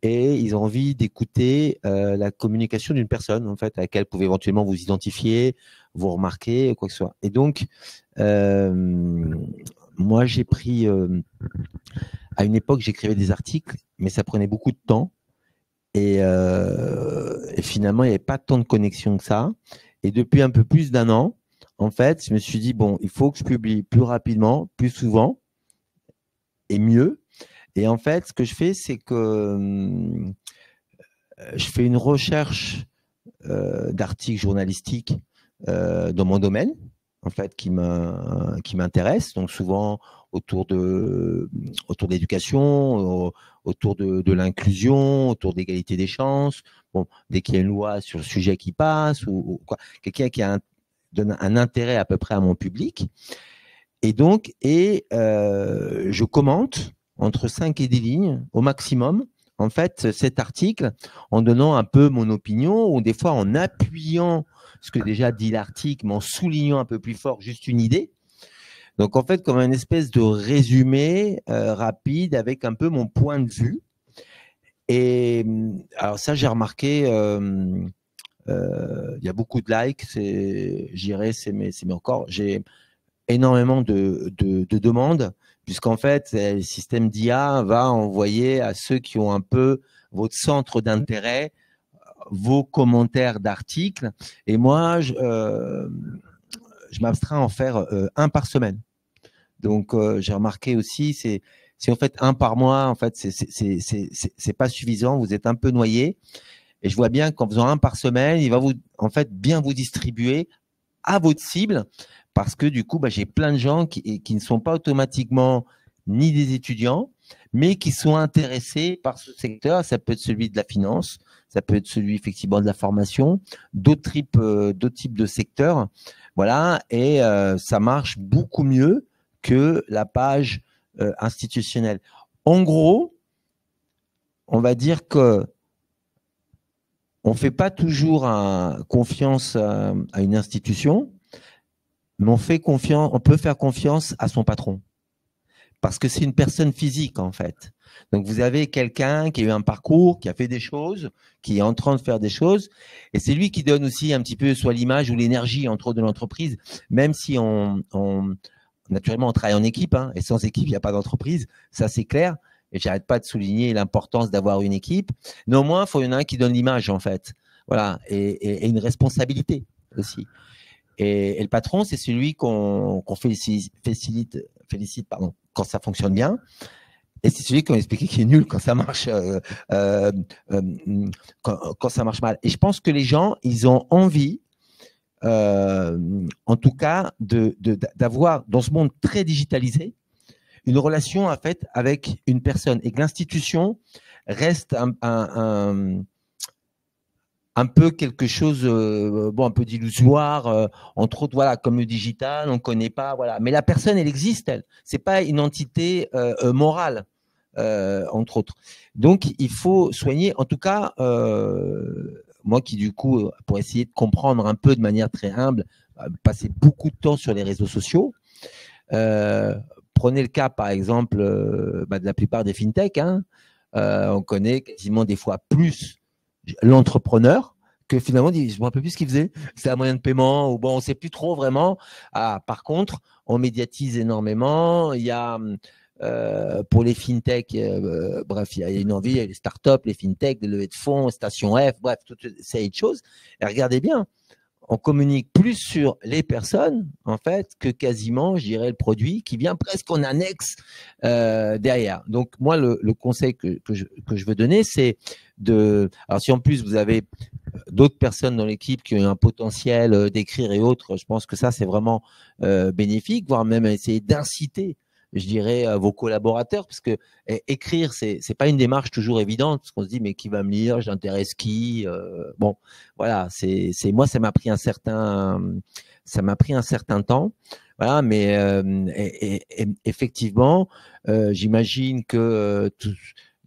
et ils ont envie d'écouter la communication d'une personne, en fait, à laquelle vous pouvez éventuellement vous identifier, vous remarquer, quoi que ce soit. Et donc, moi, j'ai pris… à une époque, j'écrivais des articles, mais ça prenait beaucoup de temps. Et finalement, il n'y avait pas tant de connexion que ça. Et depuis un peu plus d'un an, en fait, je me suis dit, bon, il faut que je publie plus rapidement, plus souvent et mieux. Et en fait, ce que je fais, c'est que je fais une recherche d'articles journalistiques dans mon domaine, en fait, qui m'intéresse. Donc, souvent autour de l'éducation, autour de l'inclusion, autour de l'égalité des chances. Bon, dès qu'il y a une loi sur le sujet qui passe, ou quoi, quelqu'un qui donne un intérêt à peu près à mon public. Et donc, je commente entre 5 et 10 lignes au maximum, en fait, cet article, en donnant un peu mon opinion, ou des fois en appuyant ce que déjà dit l'article, mais en soulignant un peu plus fort juste une idée. Donc, en fait, comme une espèce de résumé rapide avec un peu mon point de vue. Et alors ça, j'ai remarqué, il y a beaucoup de likes, mais encore, j'ai énormément de demandes, puisqu'en fait, le système d'IA va envoyer à ceux qui ont un peu votre centre d'intérêt vos commentaires d'articles. Et moi, je m'abstrais à en faire un par semaine. Donc, j'ai remarqué aussi, c'est en fait un par mois, en fait, c'est pas suffisant. Vous êtes un peu noyé. Et je vois bien qu'en faisant un par semaine, il va en fait bien vous distribuer à votre cible, parce que du coup, j'ai plein de gens qui ne sont pas automatiquement ni des étudiants, mais qui sont intéressés par ce secteur. Ça peut être celui de la finance, ça peut être celui effectivement de la formation, d'autres types de secteurs. Voilà, et ça marche beaucoup mieux que la page institutionnelle. En gros, on va dire que on ne fait pas toujours confiance à une institution, mais on peut faire confiance à son patron. Parce que c'est une personne physique, en fait. Donc, vous avez quelqu'un qui a eu un parcours, qui a fait des choses, qui est en train de faire des choses. Et c'est lui qui donne aussi un petit peu soit l'image ou l'énergie, entre autres, de l'entreprise. Même si naturellement, on travaille en équipe, hein, et sans équipe, il n'y a pas d'entreprise. Ça, c'est clair. et j'arrête pas de souligner l'importance d'avoir une équipe. Néanmoins, il y en a un qui donne l'image, en fait. Voilà, et une responsabilité aussi. Et le patron, c'est celui qu'on félicite pardon, quand ça fonctionne bien. Et c'est celui qu'on explique qui est nul quand ça marche, quand ça marche mal. Et je pense que les gens, ils ont envie, en tout cas, d'avoir dans ce monde très digitalisé, une relation en fait avec une personne, et que l'institution reste un peu quelque chose, un peu d'illusoire, entre autres, voilà, comme le digital, on ne connaît pas, voilà. Mais la personne, elle existe, elle. C'est pas une entité morale, entre autres. Donc, il faut soigner. En tout cas, moi qui, du coup, pour essayer de comprendre un peu de manière très humble, passer beaucoup de temps sur les réseaux sociaux. Prenez le cas, par exemple, de la plupart des fintechs. Hein. On connaît quasiment des fois plus l'entrepreneur que finalement, je ne me rappelle plus ce qu'il faisait. C'est un moyen de paiement ou bon, on ne sait plus trop vraiment. Ah, par contre, on médiatise énormément. Il y a pour les fintechs, bref, il y a une envie, il y a les startups, les fintechs, des levées de fonds, Station F, bref, toutes ces choses. Et regardez bien, on communique plus sur les personnes, en fait, que quasiment, je dirais, le produit qui vient presque en annexe derrière. Donc, moi, le conseil que je veux donner, c'est alors si en plus vous avez d'autres personnes dans l'équipe qui ont un potentiel d'écrire et autres, je pense que ça c'est vraiment bénéfique, voire même essayer d'inciter, je dirais, vos collaborateurs, parce que écrire c'est pas une démarche toujours évidente, parce qu'on se dit mais qui va me lire, j'intéresse qui, bon voilà, c'est moi ça m'a pris un certain temps. Voilà, mais effectivement, j'imagine que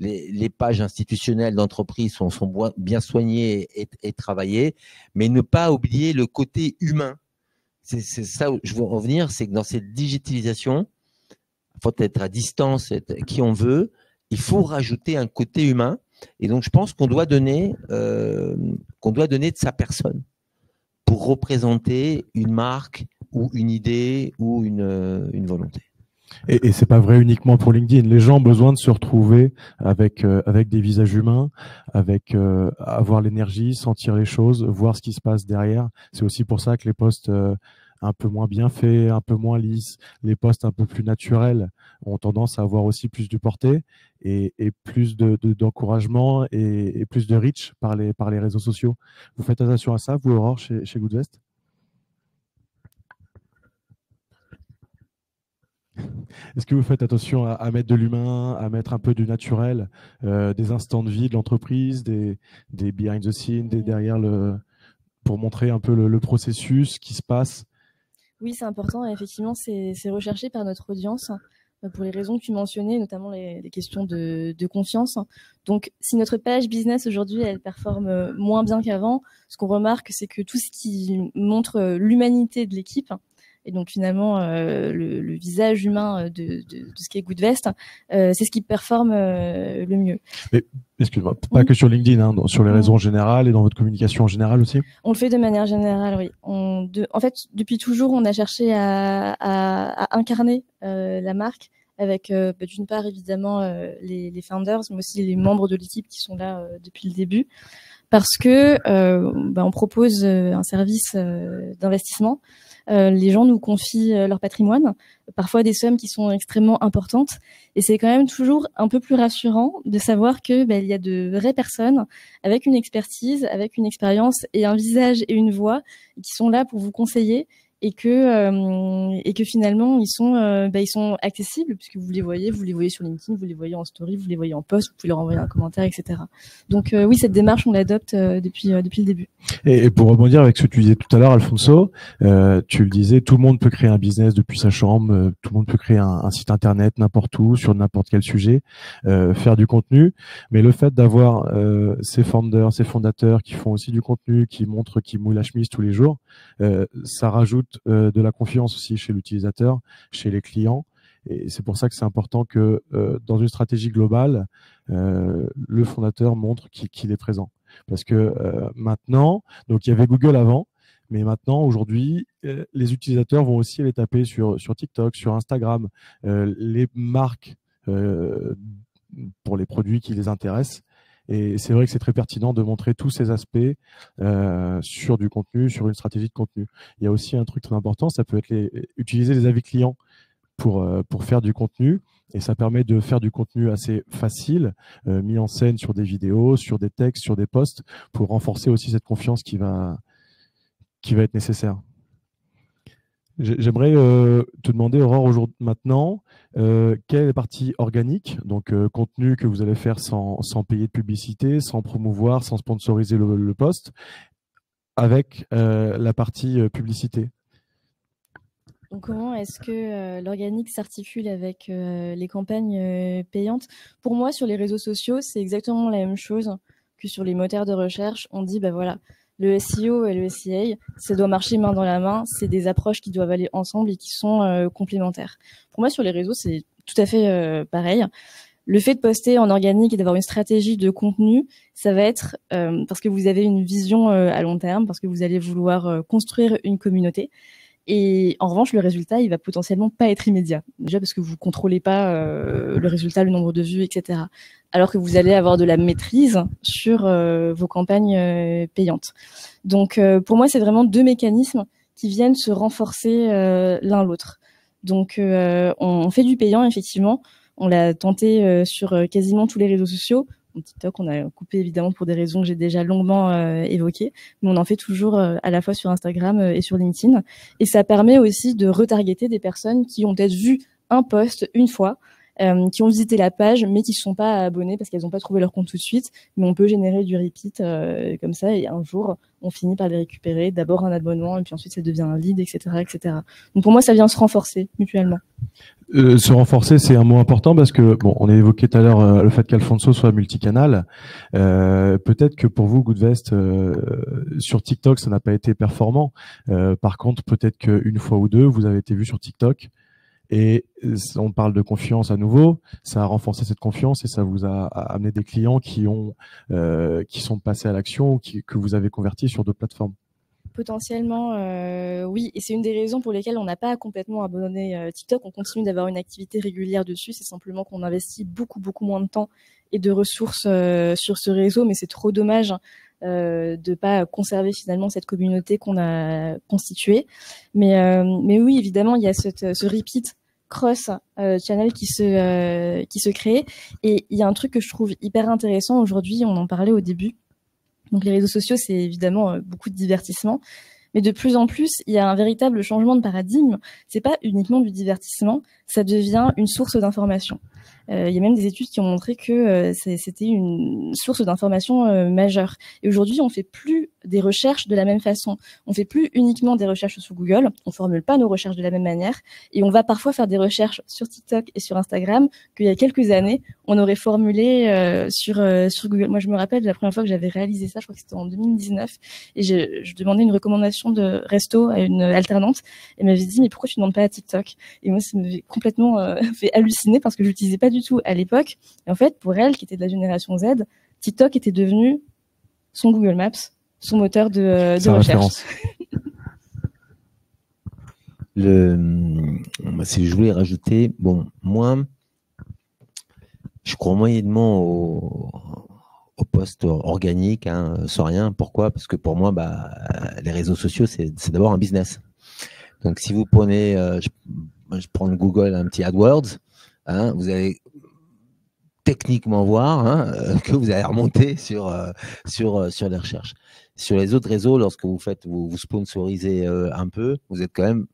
les pages institutionnelles d'entreprise sont bien soignées et travaillées, mais ne pas oublier le côté humain. C'est ça où je veux en venir, c'est que dans cette digitalisation, il faut être à distance, être qui on veut, il faut rajouter un côté humain. Et donc, je pense qu'on doit donner de sa personne pour représenter une marque ou une idée ou une volonté. Et c'est pas vrai uniquement pour LinkedIn. Les gens ont besoin de se retrouver avec des visages humains, avec avoir l'énergie, sentir les choses, voir ce qui se passe derrière. C'est aussi pour ça que les posts un peu moins bien faits, un peu moins lisses, les posts un peu plus naturels ont tendance à avoir aussi plus de portée et plus d'encouragement et plus de reach par les réseaux sociaux. Vous faites attention à ça, vous, Aurore, chez Goodvest? Est-ce que vous faites attention à mettre de l'humain, à mettre un peu du naturel, des instants de vie de l'entreprise, des behind the scenes, des derrière pour montrer un peu le processus qui se passe? Oui, c'est important. Et effectivement, c'est recherché par notre audience pour les raisons que tu mentionnais, notamment les questions de confiance. Donc, si notre page business aujourd'hui, elle performe moins bien qu'avant, ce qu'on remarque, c'est que tout ce qui montre l'humanité de l'équipe, et donc finalement le visage humain de ce qui est Goodvest, c'est ce qui performe le mieux. Mais excuse-moi, pas que sur LinkedIn, hein, sur les réseaux en général et dans votre communication en général aussi? On le fait de manière générale, oui. En fait, depuis toujours, on a cherché à incarner la marque avec d'une part évidemment les founders, mais aussi les membres de l'équipe qui sont là depuis le début, parce que on propose un service d'investissement. Les gens nous confient leur patrimoine, parfois des sommes qui sont extrêmement importantes, et c'est quand même toujours un peu plus rassurant de savoir que il y a de vraies personnes avec une expertise, avec une expérience et un visage et une voix qui sont là pour vous conseiller, et que finalement ils sont accessibles puisque vous les voyez sur LinkedIn, vous les voyez en story, vous les voyez en post, vous pouvez leur envoyer un commentaire, etc. Donc oui, cette démarche on l'adopte depuis le début. Et pour rebondir avec ce que tu disais tout à l'heure, Alfonso, tu le disais, tout le monde peut créer un business depuis sa chambre, tout le monde peut créer un site internet n'importe où, sur n'importe quel sujet, faire du contenu, mais le fait d'avoir ces founders, ces fondateurs qui font aussi du contenu, qui montrent, qui mouillent la chemise tous les jours, ça rajoute de la confiance aussi chez l'utilisateur, chez les clients. Et c'est pour ça que c'est important que dans une stratégie globale, le fondateur montre qu'il est présent. Parce que maintenant, donc il y avait Google avant, mais maintenant, aujourd'hui, les utilisateurs vont aussi aller taper sur TikTok, sur Instagram. Les marques pour les produits qui les intéressent. Et c'est vrai que c'est très pertinent de montrer tous ces aspects sur du contenu, sur une stratégie de contenu. Il y a aussi un truc très important, ça peut être utiliser les avis clients pour faire du contenu. Et ça permet de faire du contenu assez facile, mis en scène sur des vidéos, sur des textes, sur des posts, pour renforcer aussi cette confiance qui va être nécessaire. J'aimerais te demander, Aurore, maintenant, quelle est la partie organique, donc contenu que vous allez faire sans payer de publicité, sans promouvoir, sans sponsoriser le post, avec la partie publicité. Donc, comment est-ce que l'organique s'articule avec les campagnes payantes? Pour moi, sur les réseaux sociaux, c'est exactement la même chose que sur les moteurs de recherche. On dit, bah voilà, le SEO et le SEA, ça doit marcher main dans la main. C'est des approches qui doivent aller ensemble et qui sont complémentaires. Pour moi, sur les réseaux, c'est tout à fait pareil. Le fait de poster en organique et d'avoir une stratégie de contenu, ça va être parce que vous avez une vision à long terme, parce que vous allez vouloir construire une communauté. Et en revanche, le résultat, il va potentiellement pas être immédiat. Déjà parce que vous contrôlez pas le résultat, le nombre de vues, etc. Alors que vous allez avoir de la maîtrise sur vos campagnes payantes. Donc, pour moi, c'est vraiment deux mécanismes qui viennent se renforcer l'un l'autre. Donc, on fait du payant, effectivement. On l'a tenté sur quasiment tous les réseaux sociaux. TikTok, on a coupé évidemment pour des raisons que j'ai déjà longuement évoquées, mais on en fait toujours à la fois sur Instagram et sur LinkedIn. Et ça permet aussi de retargeter des personnes qui ont peut-être vu un post une fois, qui ont visité la page, mais qui ne sont pas abonnées parce qu'elles n'ont pas trouvé leur compte tout de suite. Mais on peut générer du repeat comme ça, et un jour, on finit par les récupérer. D'abord un abonnement, et puis ensuite ça devient un lead, etc., etc. Donc pour moi, ça vient se renforcer mutuellement. Se renforcer, c'est un mot important parce que bon, on a évoqué tout à l'heure le fait qu'Alfonso soit multicanal. Peut-être que pour vous, Goodvest, sur TikTok, ça n'a pas été performant. Par contre, peut-être qu'une fois ou deux, vous avez été vu sur TikTok. Et on parle de confiance à nouveau. Ça a renforcé cette confiance et ça vous a amené des clients qui sont passés à l'action ou que vous avez convertis sur d'autres plateformes. Potentiellement, oui. Et c'est une des raisons pour lesquelles on n'a pas complètement abandonné TikTok. On continue d'avoir une activité régulière dessus. C'est simplement qu'on investit beaucoup moins de temps et de ressources sur ce réseau. Mais c'est trop dommage de pas conserver finalement cette communauté qu'on a constituée. Mais oui, évidemment, il y a ce repeat cross channel qui se crée. Et il y a un truc que je trouve hyper intéressant aujourd'hui. On en parlait au début. Donc les réseaux sociaux, c'est évidemment beaucoup de divertissement, mais de plus en plus, il y a un véritable changement de paradigme. C'est pas uniquement du divertissement, ça devient une source d'information. Il y a même des études qui ont montré que c'était une source d'information majeure. Et aujourd'hui, on fait plus des recherches de la même façon. On fait plus uniquement des recherches sur Google. On formule pas nos recherches de la même manière. Et on va parfois faire des recherches sur TikTok et sur Instagram qu'il y a quelques années, on aurait formulé sur Google. Moi, je me rappelle de la première fois que j'avais réalisé ça, je crois que c'était en 2019. Et je demandais une recommandation de resto à une alternante. Elle m'avait dit, mais pourquoi tu ne demandes pas à TikTok? Et moi, ça m'avait complètement fait halluciner parce que je l'utilisais pas du tout à l'époque. Et en fait, pour elle, qui était de la génération Z, TikTok était devenu son Google Maps, son moteur de recherche. Si je voulais rajouter, bon, moi, je crois moyennement au post organique, sans rien. Pourquoi? Parce que pour moi, les réseaux sociaux, c'est d'abord un business. Donc, si vous prenez, je prends le Google, un petit AdWords, vous allez techniquement voir que vous allez remonter sur les recherches. Sur les autres réseaux, lorsque vous sponsorisez un peu, vous êtes quand même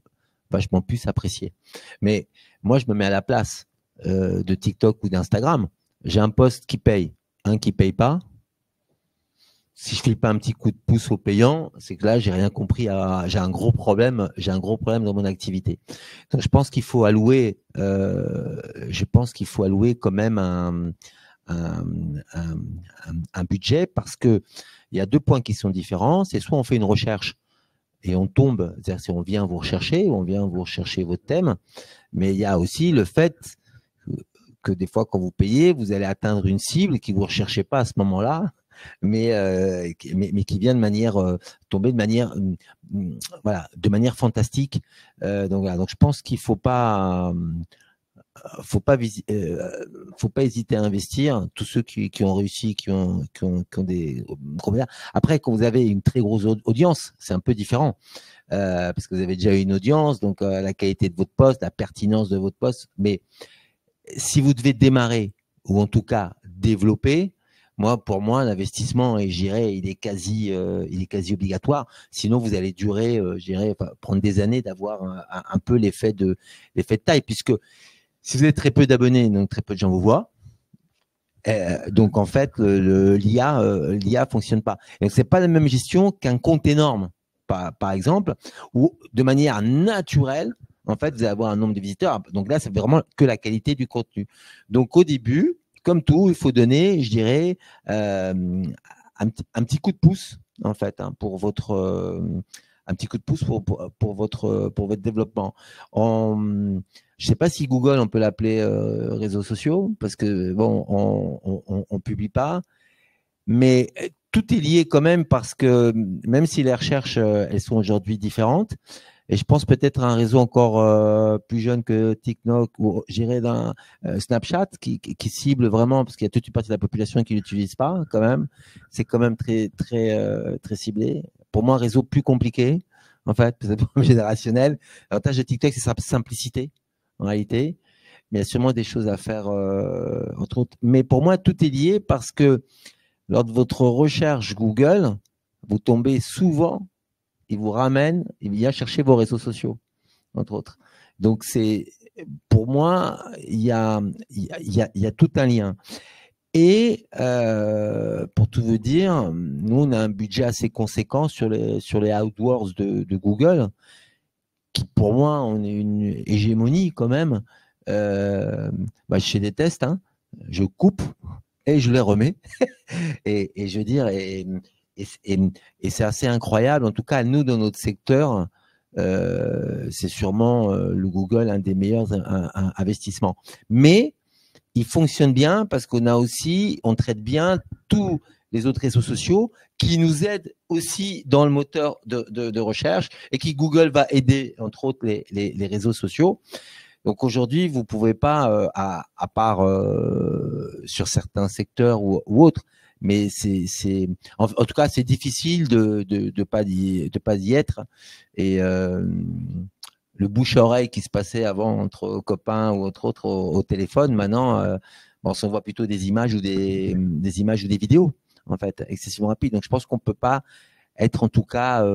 vachement plus apprécié. Mais moi, je me mets à la place de TikTok ou d'Instagram. J'ai un post qui paye, un qui paye pas. Si je file pas un petit coup de pouce au payant, c'est que là, j'ai rien compris. J'ai un gros problème dans mon activité. Donc, je pense qu'il faut allouer quand même un budget, parce que il y a deux points qui sont différents. C'est soit on fait une recherche et on tombe, c'est-à-dire si on vient vous rechercher, on vient vous rechercher votre thème, mais il y a aussi le fait que des fois, quand vous payez, vous allez atteindre une cible qui vous recherchez pas à ce moment-là, mais qui vient tomber de manière fantastique. Donc je pense qu'il faut pas faut pas hésiter à investir. Tous ceux qui ont réussi, qui ont des gros médias. Après, quand vous avez une très grosse audience, c'est un peu différent. Parce que vous avez déjà une audience, donc la qualité de votre poste, la pertinence de votre poste. Mais si vous devez démarrer, ou en tout cas développer, pour moi, l'investissement, et j'irais, il est quasi obligatoire. Sinon, vous allez durer, prendre des années d'avoir un peu l'effet de taille, puisque si vous avez très peu d'abonnés, donc très peu de gens vous voient. Donc en fait, l'IA fonctionne pas. Et c'est pas la même gestion qu'un compte énorme, par exemple, où de manière naturelle, en fait, vous allez avoir un nombre de visiteurs. Donc là, c'est vraiment que la qualité du contenu. Donc au début, comme tout, il faut donner, je dirais, un petit coup de pouce, en fait, hein, pour votre un petit coup de pouce pour votre développement. Je ne sais pas si Google, on peut l'appeler réseaux sociaux, parce que bon, on publie pas, mais tout est lié quand même, parce que même si les recherches, elles sont aujourd'hui différentes, et je pense peut-être à un réseau encore plus jeune que TikTok, ou j'irais d'un Snapchat qui cible vraiment, parce qu'il y a toute une partie de la population qui l'utilise pas quand même. C'est quand même très ciblé. Pour moi, un réseau plus compliqué, en fait, peut-être générationnel. L'avantage de TikTok, c'est sa simplicité, en réalité. Mais il y a sûrement des choses à faire, entre autres. Mais pour moi, tout est lié, parce que lors de votre recherche Google, vous tombez souvent, il vous ramène, il vient chercher vos réseaux sociaux, entre autres. Donc, pour moi, il y a tout un lien. Et pour tout vous dire, nous, on a un budget assez conséquent sur les AdWords de Google, qui pour moi, on est une hégémonie quand même. Je fais des tests, hein, je coupe et je les remets. et je veux dire, et c'est assez incroyable. En tout cas, nous, dans notre secteur, c'est sûrement le Google un des meilleurs investissements. Mais il fonctionne bien parce on traite bien tous les autres réseaux sociaux qui nous aident aussi dans le moteur de recherche, et qui Google va aider, entre autres, les réseaux sociaux. Donc aujourd'hui, vous pouvez pas, à part sur certains secteurs ou autres, mais en tout cas, c'est difficile de pas y être. Et le bouche-oreille qui se passait avant entre copains ou entre autres au téléphone, maintenant, on s'envoie plutôt des images ou des vidéos, en fait, excessivement rapides. Donc je pense qu'on peut pas être, en tout cas,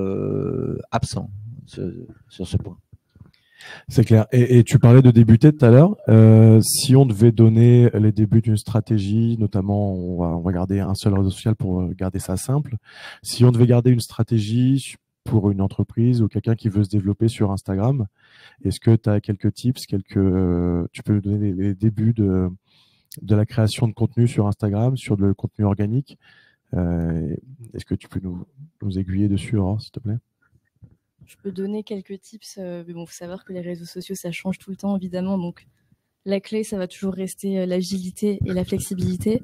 absent sur ce point. C'est clair. Et tu parlais de débuter tout à l'heure. Si on devait donner les débuts d'une stratégie, notamment, on va garder un seul réseau social pour garder ça simple. Si on devait garder une stratégie pour une entreprise ou quelqu'un qui veut se développer sur Instagram, est-ce que tu as quelques tips, tu peux nous donner les débuts de la création de contenu sur Instagram, sur le contenu organique? Est-ce que tu peux nous aiguiller dessus, Aurore, s'il te plaît? Je peux donner quelques tips, mais bon, faut savoir que les réseaux sociaux, ça change tout le temps, évidemment. Donc, la clé, ça va toujours rester l'agilité et la flexibilité.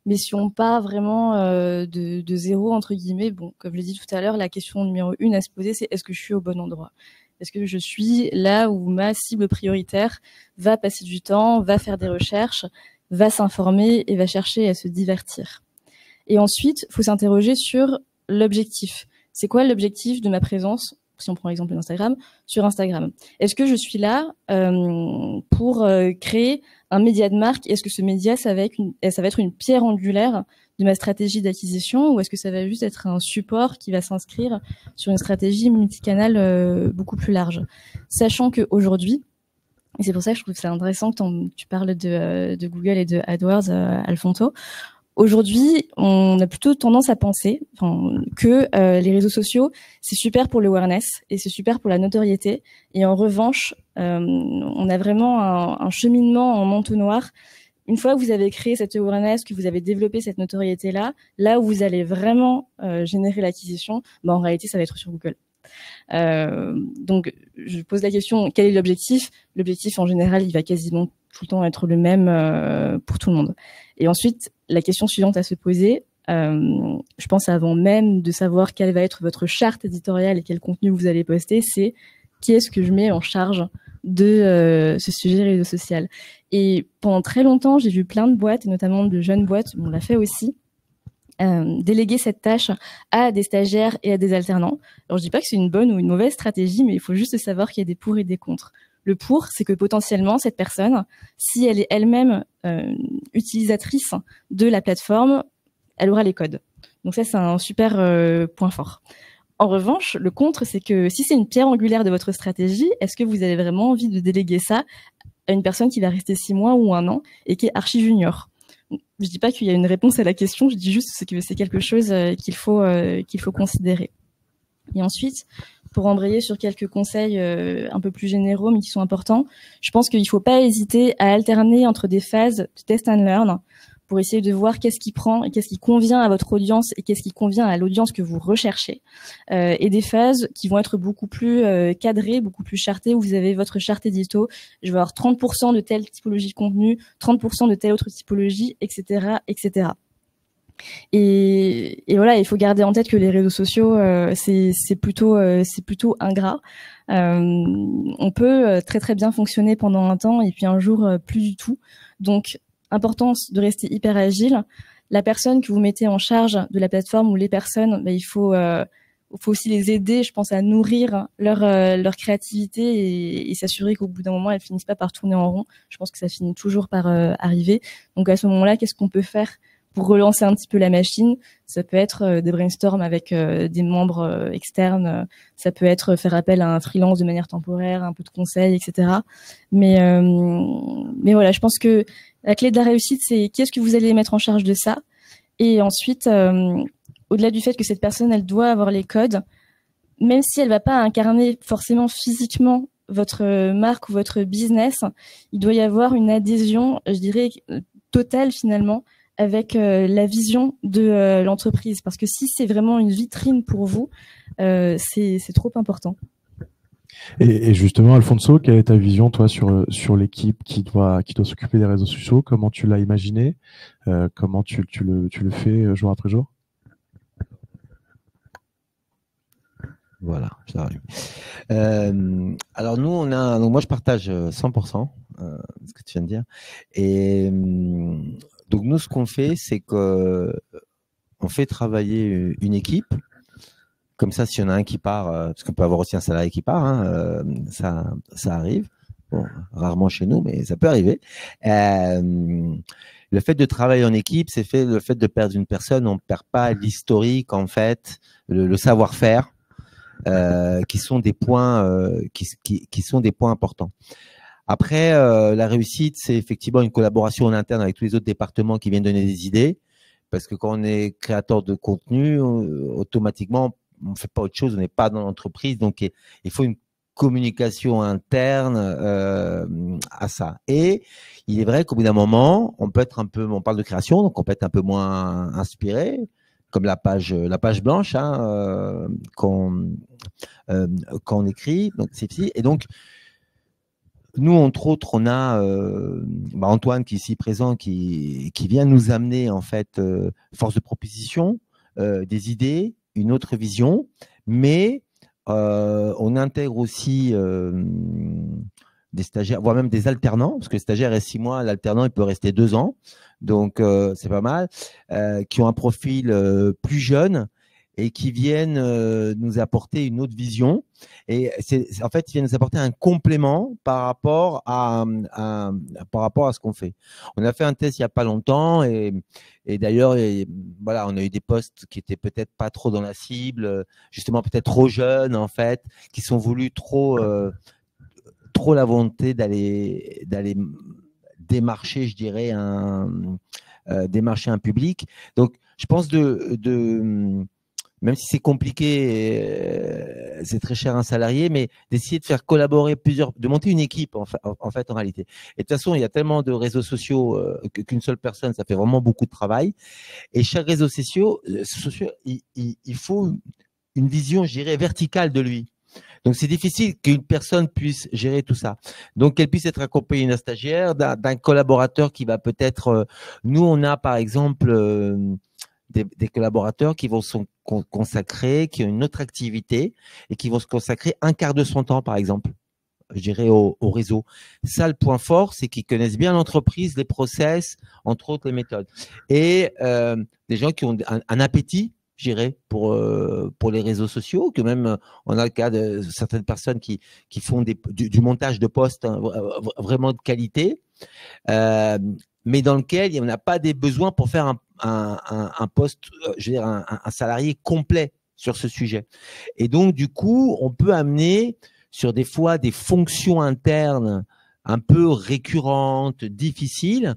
Mais si on part vraiment de zéro, entre guillemets, bon, comme je l'ai dit tout à l'heure, la question numéro 1 à se poser, c'est est-ce que je suis au bon endroit? Est-ce que je suis là où ma cible prioritaire va passer du temps, va faire des recherches, va s'informer et va chercher à se divertir? Et ensuite, il faut s'interroger sur l'objectif. C'est quoi l'objectif de ma présence, si on prend l'exemple d'Instagram, sur Instagram? Est-ce que je suis là pour créer un média de marque? Est-ce que ce média, ça va être une pierre angulaire de ma stratégie d'acquisition, ou est-ce que ça va juste être un support qui va s'inscrire sur une stratégie multicanale beaucoup plus large? Sachant qu'aujourd'hui, et c'est pour ça que je trouve que c'est intéressant que tu parles de Google et de AdWords, Alfonso. Aujourd'hui, on a plutôt tendance à penser que les réseaux sociaux, c'est super pour l'awareness et c'est super pour la notoriété. Et en revanche, on a vraiment un cheminement en entonnoir. Une fois que vous avez créé cette awareness, que vous avez développé cette notoriété-là, là où vous allez vraiment générer l'acquisition, en réalité, ça va être sur Google. Donc, je pose la question, quel est l'objectif? L'objectif, en général, il va quasiment tout le temps être le même pour tout le monde. Et ensuite, la question suivante à se poser, je pense avant même de savoir quelle va être votre charte éditoriale et quel contenu vous allez poster, c'est qui est-ce que je mets en charge de ce sujet réseau social. Et pendant très longtemps, j'ai vu plein de boîtes, et notamment de jeunes boîtes, on l'a fait aussi, déléguer cette tâche à des stagiaires et à des alternants. Alors, je dis pas que c'est une bonne ou une mauvaise stratégie, mais il faut juste savoir qu'il y a des pour et des contre. Le pour, c'est que potentiellement, cette personne, si elle est elle-même utilisatrice de la plateforme, elle aura les codes. Donc ça, c'est un super point fort. En revanche, le contre, c'est que si c'est une pierre angulaire de votre stratégie, est-ce que vous avez vraiment envie de déléguer ça à une personne qui va rester 6 mois ou 1 an et qui est archi junior? Je dis pas qu'il y a une réponse à la question, je dis juste que c'est quelque chose qu'il faut considérer. Et ensuite, pour embrayer sur quelques conseils un peu plus généraux mais qui sont importants, je pense qu'il faut pas hésiter à alterner entre des phases de test and learn pour essayer de voir qu'est-ce qui prend et qu'est-ce qui convient à votre audience et qu'est-ce qui convient à l'audience que vous recherchez. Et des phases qui vont être beaucoup plus cadrées, beaucoup plus chartées, où vous avez votre charte édito. Je vais avoir 30% de telle typologie de contenu, 30% de telle autre typologie, etc., etc. Et voilà, il faut garder en tête que les réseaux sociaux, c'est plutôt ingrat. On peut très très bien fonctionner pendant un temps et puis un jour plus du tout. Donc importance de rester hyper agile. La personne que vous mettez en charge de la plateforme ou les personnes, il faut aussi les aider, je pense, à nourrir leur créativité et s'assurer qu'au bout d'un moment, elles finissent pas par tourner en rond. Je pense que ça finit toujours par arriver. Donc à ce moment-là, qu'est-ce qu'on peut faire pour relancer un petit peu la machine? Ça peut être des brainstorms avec des membres externes, ça peut être faire appel à un freelance de manière temporaire, un peu de conseils, etc. Mais voilà, je pense que la clé de la réussite, c'est qu'est-ce que vous allez mettre en charge de ça. Et ensuite, au-delà du fait que cette personne, elle doit avoir les codes, même si elle va pas incarner forcément physiquement votre marque ou votre business, il doit y avoir une adhésion, je dirais, totale finalement, avec la vision de l'entreprise. Parce que si c'est vraiment une vitrine pour vous, c'est trop important. Et justement, Alfonso, quelle est ta vision, toi, sur l'équipe qui doit s'occuper des réseaux sociaux? Comment tu l'as imaginé? Comment tu le fais jour après jour? Voilà, j'arrive. Alors nous, donc moi je partage 100% ce que tu viens de dire. Et donc nous, ce qu'on fait, c'est que on fait travailler une équipe. Comme ça, s'il y en a un qui part, parce qu'on peut avoir aussi un salarié qui part, hein, ça arrive. Bon, rarement chez nous, mais ça peut arriver. Le fait de travailler en équipe, c'est le fait de perdre une personne, on ne perd pas l'historique, en fait, le savoir-faire, qui sont des points, qui sont des points importants. Après, la réussite, c'est effectivement une collaboration en interne avec tous les autres départements qui viennent donner des idées, parce que quand on est créateur de contenu, automatiquement, on ne fait pas autre chose, on n'est pas dans l'entreprise, donc il faut une communication interne à ça. Et il est vrai qu'au bout d'un moment, on parle de création, donc on peut être un peu moins inspiré, comme la page blanche, hein, quand on écrit, donc c'est ici. Et donc nous, entre autres, on a Antoine qui est ici présent, qui vient nous amener en fait force de proposition, des idées, une autre vision, mais on intègre aussi des stagiaires, voire même des alternants, parce que le stagiaire reste 6 mois, l'alternant il peut rester 2 ans, donc c'est pas mal, qui ont un profil plus jeune et qui viennent nous apporter une autre vision. Et en fait, ils viennent nous apporter un complément par rapport à ce qu'on fait. On a fait un test il n'y a pas longtemps et d'ailleurs, voilà, on a eu des postes qui étaient peut-être pas trop dans la cible, justement peut-être trop jeunes en fait, qui sont voulus trop la volonté d'aller démarcher, je dirais, démarcher un public. Donc, je pense même si c'est compliqué, c'est très cher un salarié, mais d'essayer de faire collaborer de monter une équipe en fait en réalité. Et de toute façon, il y a tellement de réseaux sociaux qu'une seule personne, ça fait vraiment beaucoup de travail. Et chaque réseau social, il faut une vision, je dirais, verticale de lui. Donc, c'est difficile qu'une personne puisse gérer tout ça. Donc, qu'elle puisse être accompagnée d'un stagiaire, d'un collaborateur qui va peut-être… nous, on a par exemple… Des collaborateurs qui vont se consacrer, qui ont une autre activité et qui vont se consacrer un quart de son temps, par exemple, je dirais, au réseau. Ça, le point fort, c'est qu'ils connaissent bien l'entreprise, les process, entre autres les méthodes. Et des gens qui ont un appétit, je dirais, pour les réseaux sociaux, que même on a le cas de certaines personnes qui font du montage de posts, hein, vraiment de qualité, mais dans lequel il n'y a pas des besoins pour faire un poste, je veux dire, un salarié complet sur ce sujet. Et donc, du coup, on peut amener sur des fois des fonctions internes un peu récurrentes, difficiles,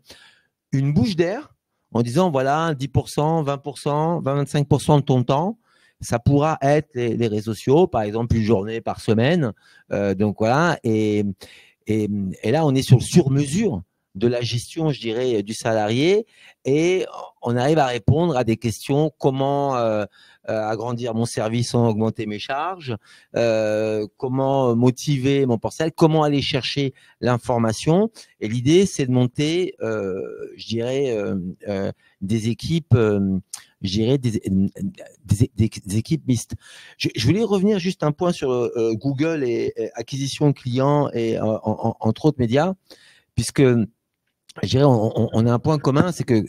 une bouche d'air en disant, voilà, 10%, 20%, 25% de ton temps, ça pourra être les réseaux sociaux, par exemple, une journée par semaine. Donc, voilà. Et là, on est sur le sur-mesure de la gestion, je dirais, du salarié, et on arrive à répondre à des questions, comment agrandir mon service sans augmenter mes charges, comment motiver mon personnel, comment aller chercher l'information. Et l'idée, c'est de monter, je dirais, des équipes, je dirais, des équipes mixtes. Je voulais revenir juste un point sur Google et acquisition clients et entre autres médias, puisque je dirais, on a un point commun, c'est que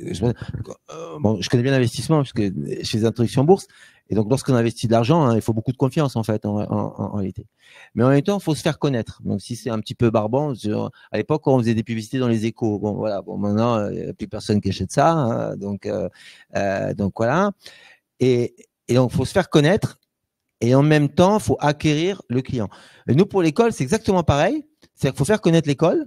bon, je connais bien l'investissement puisque je fais des introductions en bourse, et donc lorsqu'on investit de l'argent, hein, il faut beaucoup de confiance en fait en réalité. Mais en même temps, il faut se faire connaître. Donc si c'est un petit peu barbant, à l'époque on faisait des publicités dans les Échos, bon voilà, bon maintenant il n'y a plus personne qui achète ça, hein, donc voilà. Et donc il faut se faire connaître, et en même temps il faut acquérir le client. Et nous pour l'école, c'est exactement pareil, c'est-à-dire qu'il faut faire connaître l'école.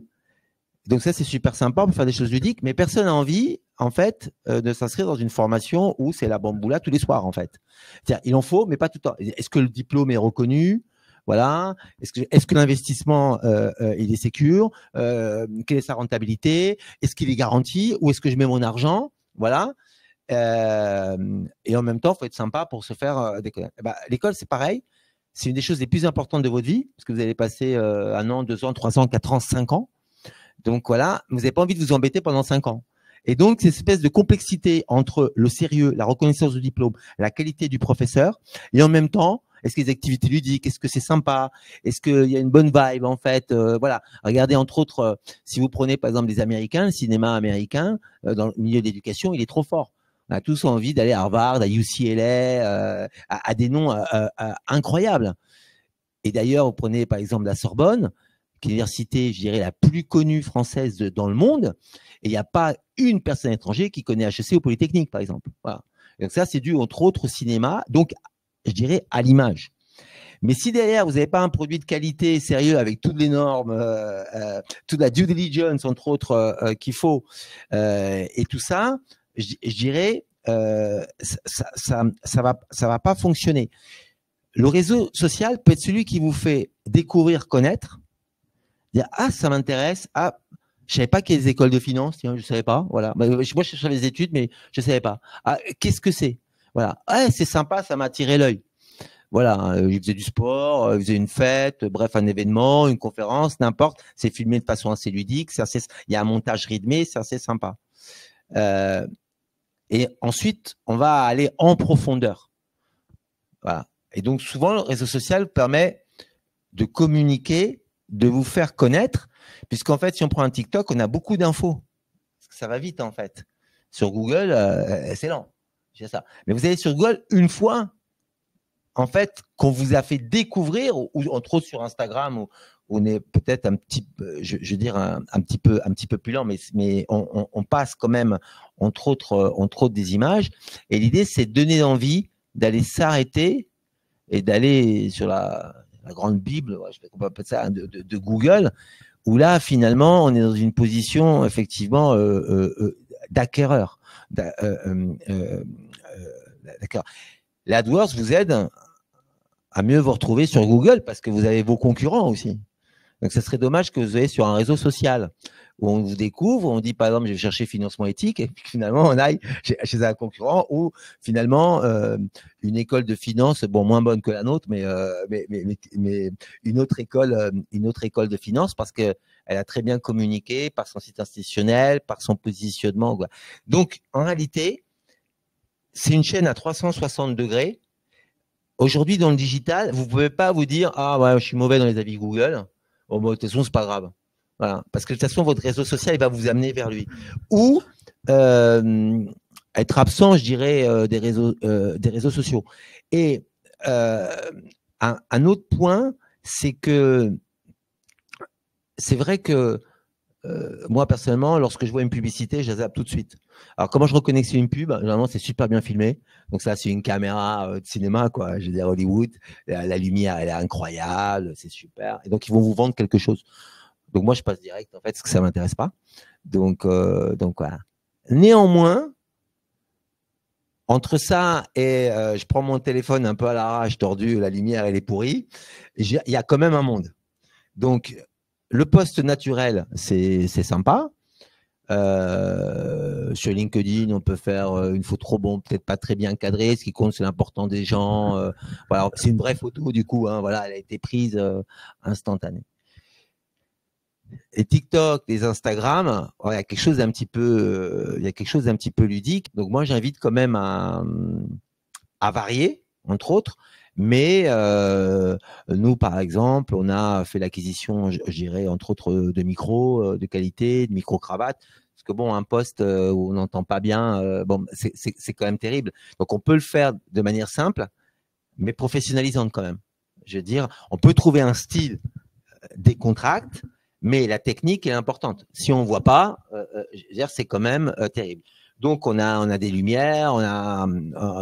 Donc ça, c'est super sympa pour faire des choses ludiques, mais personne n'a envie, en fait, de s'inscrire dans une formation où c'est la bamboula tous les soirs, en fait. C'est-à-dire, il en faut, mais pas tout le temps. Est-ce que le diplôme est reconnu? Voilà. Est-ce que l'investissement, il est sécure? Quelle est sa rentabilité? Est-ce qu'il est garanti? Où est-ce que je mets mon argent? Voilà. Et en même temps, il faut être sympa pour se faire déconner. L'école, c'est pareil. C'est une des choses les plus importantes de votre vie, parce que vous allez passer 1 an, 2 ans, 3 ans, 4 ans, 5 ans. Donc voilà, vous n'avez pas envie de vous embêter pendant 5 ans. Et donc, cette espèce de complexité entre le sérieux, la reconnaissance du diplôme, la qualité du professeur, et en même temps, est-ce qu'il y a des activités ludiques? Est-ce que c'est sympa? Est-ce qu'il y a une bonne vibe, en fait? Voilà. Regardez, entre autres, si vous prenez, par exemple, les Américains, le cinéma américain, dans le milieu de l'éducation, il est trop fort. On a tous envie d'aller à Harvard, à UCLA, à des noms incroyables. Et d'ailleurs, vous prenez, par exemple, la Sorbonne, qui est l'université, je dirais, la plus connue française dans le monde, et il n'y a pas une personne étrangère qui connaît HEC ou Polytechnique, par exemple. Voilà. Donc ça, c'est dû, entre autres, au cinéma, donc, je dirais, à l'image. Mais si derrière, vous n'avez pas un produit de qualité sérieux avec toutes les normes, toute la due diligence, entre autres, qu'il faut, et tout ça, je dirais, ça va pas fonctionner. Le réseau social peut être celui qui vous fait découvrir, connaître, dire ah ça m'intéresse, ah je savais pas qu'il y a des écoles de finance, tiens je savais pas, voilà. Moi je cherchais les études mais je savais pas. Ah qu'est-ce que c'est, voilà. Ah c'est sympa, ça m'a attiré l'œil. Voilà, il faisait du sport, il faisait une fête, bref un événement, une conférence, n'importe. C'est filmé de façon assez ludique, il y a un montage rythmé, c'est assez sympa. Et ensuite on va aller en profondeur. Voilà. Et donc souvent le réseau social permet de communiquer, de vous faire connaître, puisqu'en fait, si on prend un TikTok, on a beaucoup d'infos. Ça va vite, en fait. Sur Google, c'est lent. C'est ça. Mais vous allez sur Google une fois, en fait, qu'on vous a fait découvrir, ou entre autres sur Instagram, où on est peut-être un petit, je veux dire un petit peu plus lent, mais on passe quand même entre autres des images. Et l'idée, c'est de donner envie d'aller s'arrêter et d'aller sur la grande Bible, je sais pas comment on peut appeler ça, de Google, où là, finalement, on est dans une position, effectivement, d'acquéreur. L'AdWords vous aide à mieux vous retrouver sur Google parce que vous avez vos concurrents aussi. Donc, ça serait dommage que vous ayez sur un réseau social où on vous découvre, on dit par exemple, je vais chercher financement éthique, et puis finalement, on aille chez un concurrent ou finalement, une école de finance, bon, moins bonne que la nôtre, mais une autre école de finance parce que elle a très bien communiqué par son site institutionnel, par son positionnement. Quoi. Donc, en réalité, c'est une chaîne à 360 degrés. Aujourd'hui, dans le digital, vous pouvez pas vous dire, ah ouais, je suis mauvais dans les avis Google. bon, de toute façon, c'est pas grave. Voilà. Parce que de toute façon, votre réseau social, il va vous amener vers lui. Ou être absent, je dirais, des réseaux sociaux. Et un autre point, c'est que c'est vrai que moi, personnellement, lorsque je vois une publicité, je la zappe tout de suite. Alors, comment je reconnais que c'est une pub? Généralement, c'est super bien filmé. Donc, ça, c'est une caméra de cinéma, quoi. Je veux dire, Hollywood. La lumière, elle est incroyable. C'est super. Et donc, ils vont vous vendre quelque chose. Donc, moi, je passe direct, en fait, parce que ça ne m'intéresse pas. Donc, voilà. Néanmoins, entre ça et je prends mon téléphone un peu à l'arrache, tordu, la lumière, elle est pourrie, il y a quand même un monde. Donc, le post naturel, c'est sympa. Sur LinkedIn, on peut faire une photo peut-être pas très bien cadrée. Ce qui compte, c'est l'important des gens. Voilà, c'est une vraie photo du coup. Hein, voilà, elle a été prise instantanée. Et TikTok, les Instagram, il y a quelque chose d'un petit peu, ludique. Donc moi, j'invite quand même à varier, entre autres. Mais nous, par exemple, on a fait l'acquisition, je dirais, entre autres, de micros de qualité, de micro-cravates. Parce que bon, un poste où on n'entend pas bien, bon, c'est quand même terrible. Donc, on peut le faire de manière simple, mais professionnalisante quand même. Je veux dire, on peut trouver un style décontracté, mais la technique est importante. Si on ne voit pas, je veux dire, c'est quand même terrible. Donc, on a des lumières, on a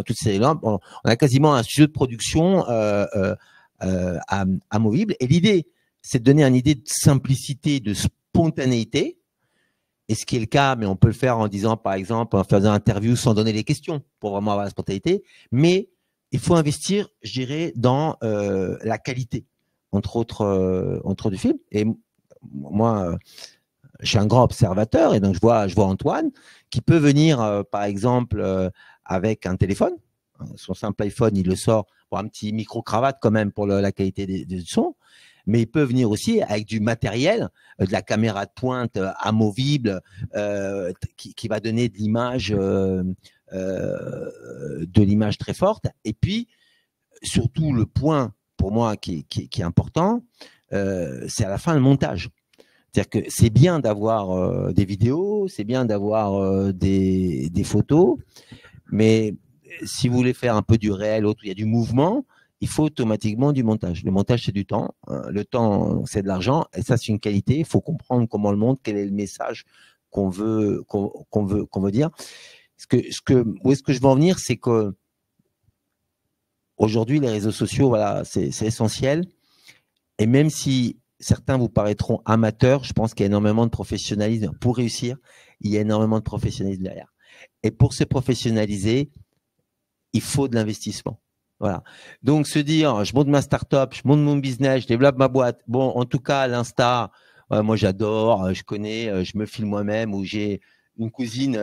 toutes ces lampes, on a quasiment un studio de production amovible. Et l'idée, c'est de donner une idée de simplicité, de spontanéité. Et ce qui est le cas, mais on peut le faire en disant, par exemple, en faisant une interview sans donner les questions pour vraiment avoir la spontanéité. Mais il faut investir, je dirais, dans la qualité, entre autres du film. Et moi, je suis un grand observateur et donc je vois Antoine qui peut venir, par exemple, avec un téléphone. Son simple iPhone, il le sort pour un petit micro-cravate quand même pour la qualité du son. Mais il peut venir aussi avec du matériel, de la caméra de pointe amovible qui va donner de l'image très forte. Et puis, surtout, le point pour moi qui est important, c'est à la fin le montage. C'est-à-dire que c'est bien d'avoir des vidéos, c'est bien d'avoir des photos, mais si vous voulez faire un peu du réel, il y a du mouvement, il faut automatiquement du montage. Le montage, c'est du temps. Le temps, c'est de l'argent. Et ça, c'est une qualité. Il faut comprendre comment le montre, quel est le message qu'on veut dire. Où est-ce que je veux en venir, c'est que aujourd'hui, les réseaux sociaux, voilà, c'est essentiel. Et même si certains vous paraîtront amateurs, je pense qu'il y a énormément de professionnalisme. Pour réussir, il y a énormément de professionnalisme derrière. Et pour se professionnaliser, il faut de l'investissement. Voilà. Donc, se dire, je monte ma start-up, je monte mon business, je développe ma boîte. Bon, en tout cas, l'Insta, moi, j'adore, je connais, je me filme moi-même, ou j'ai une cousine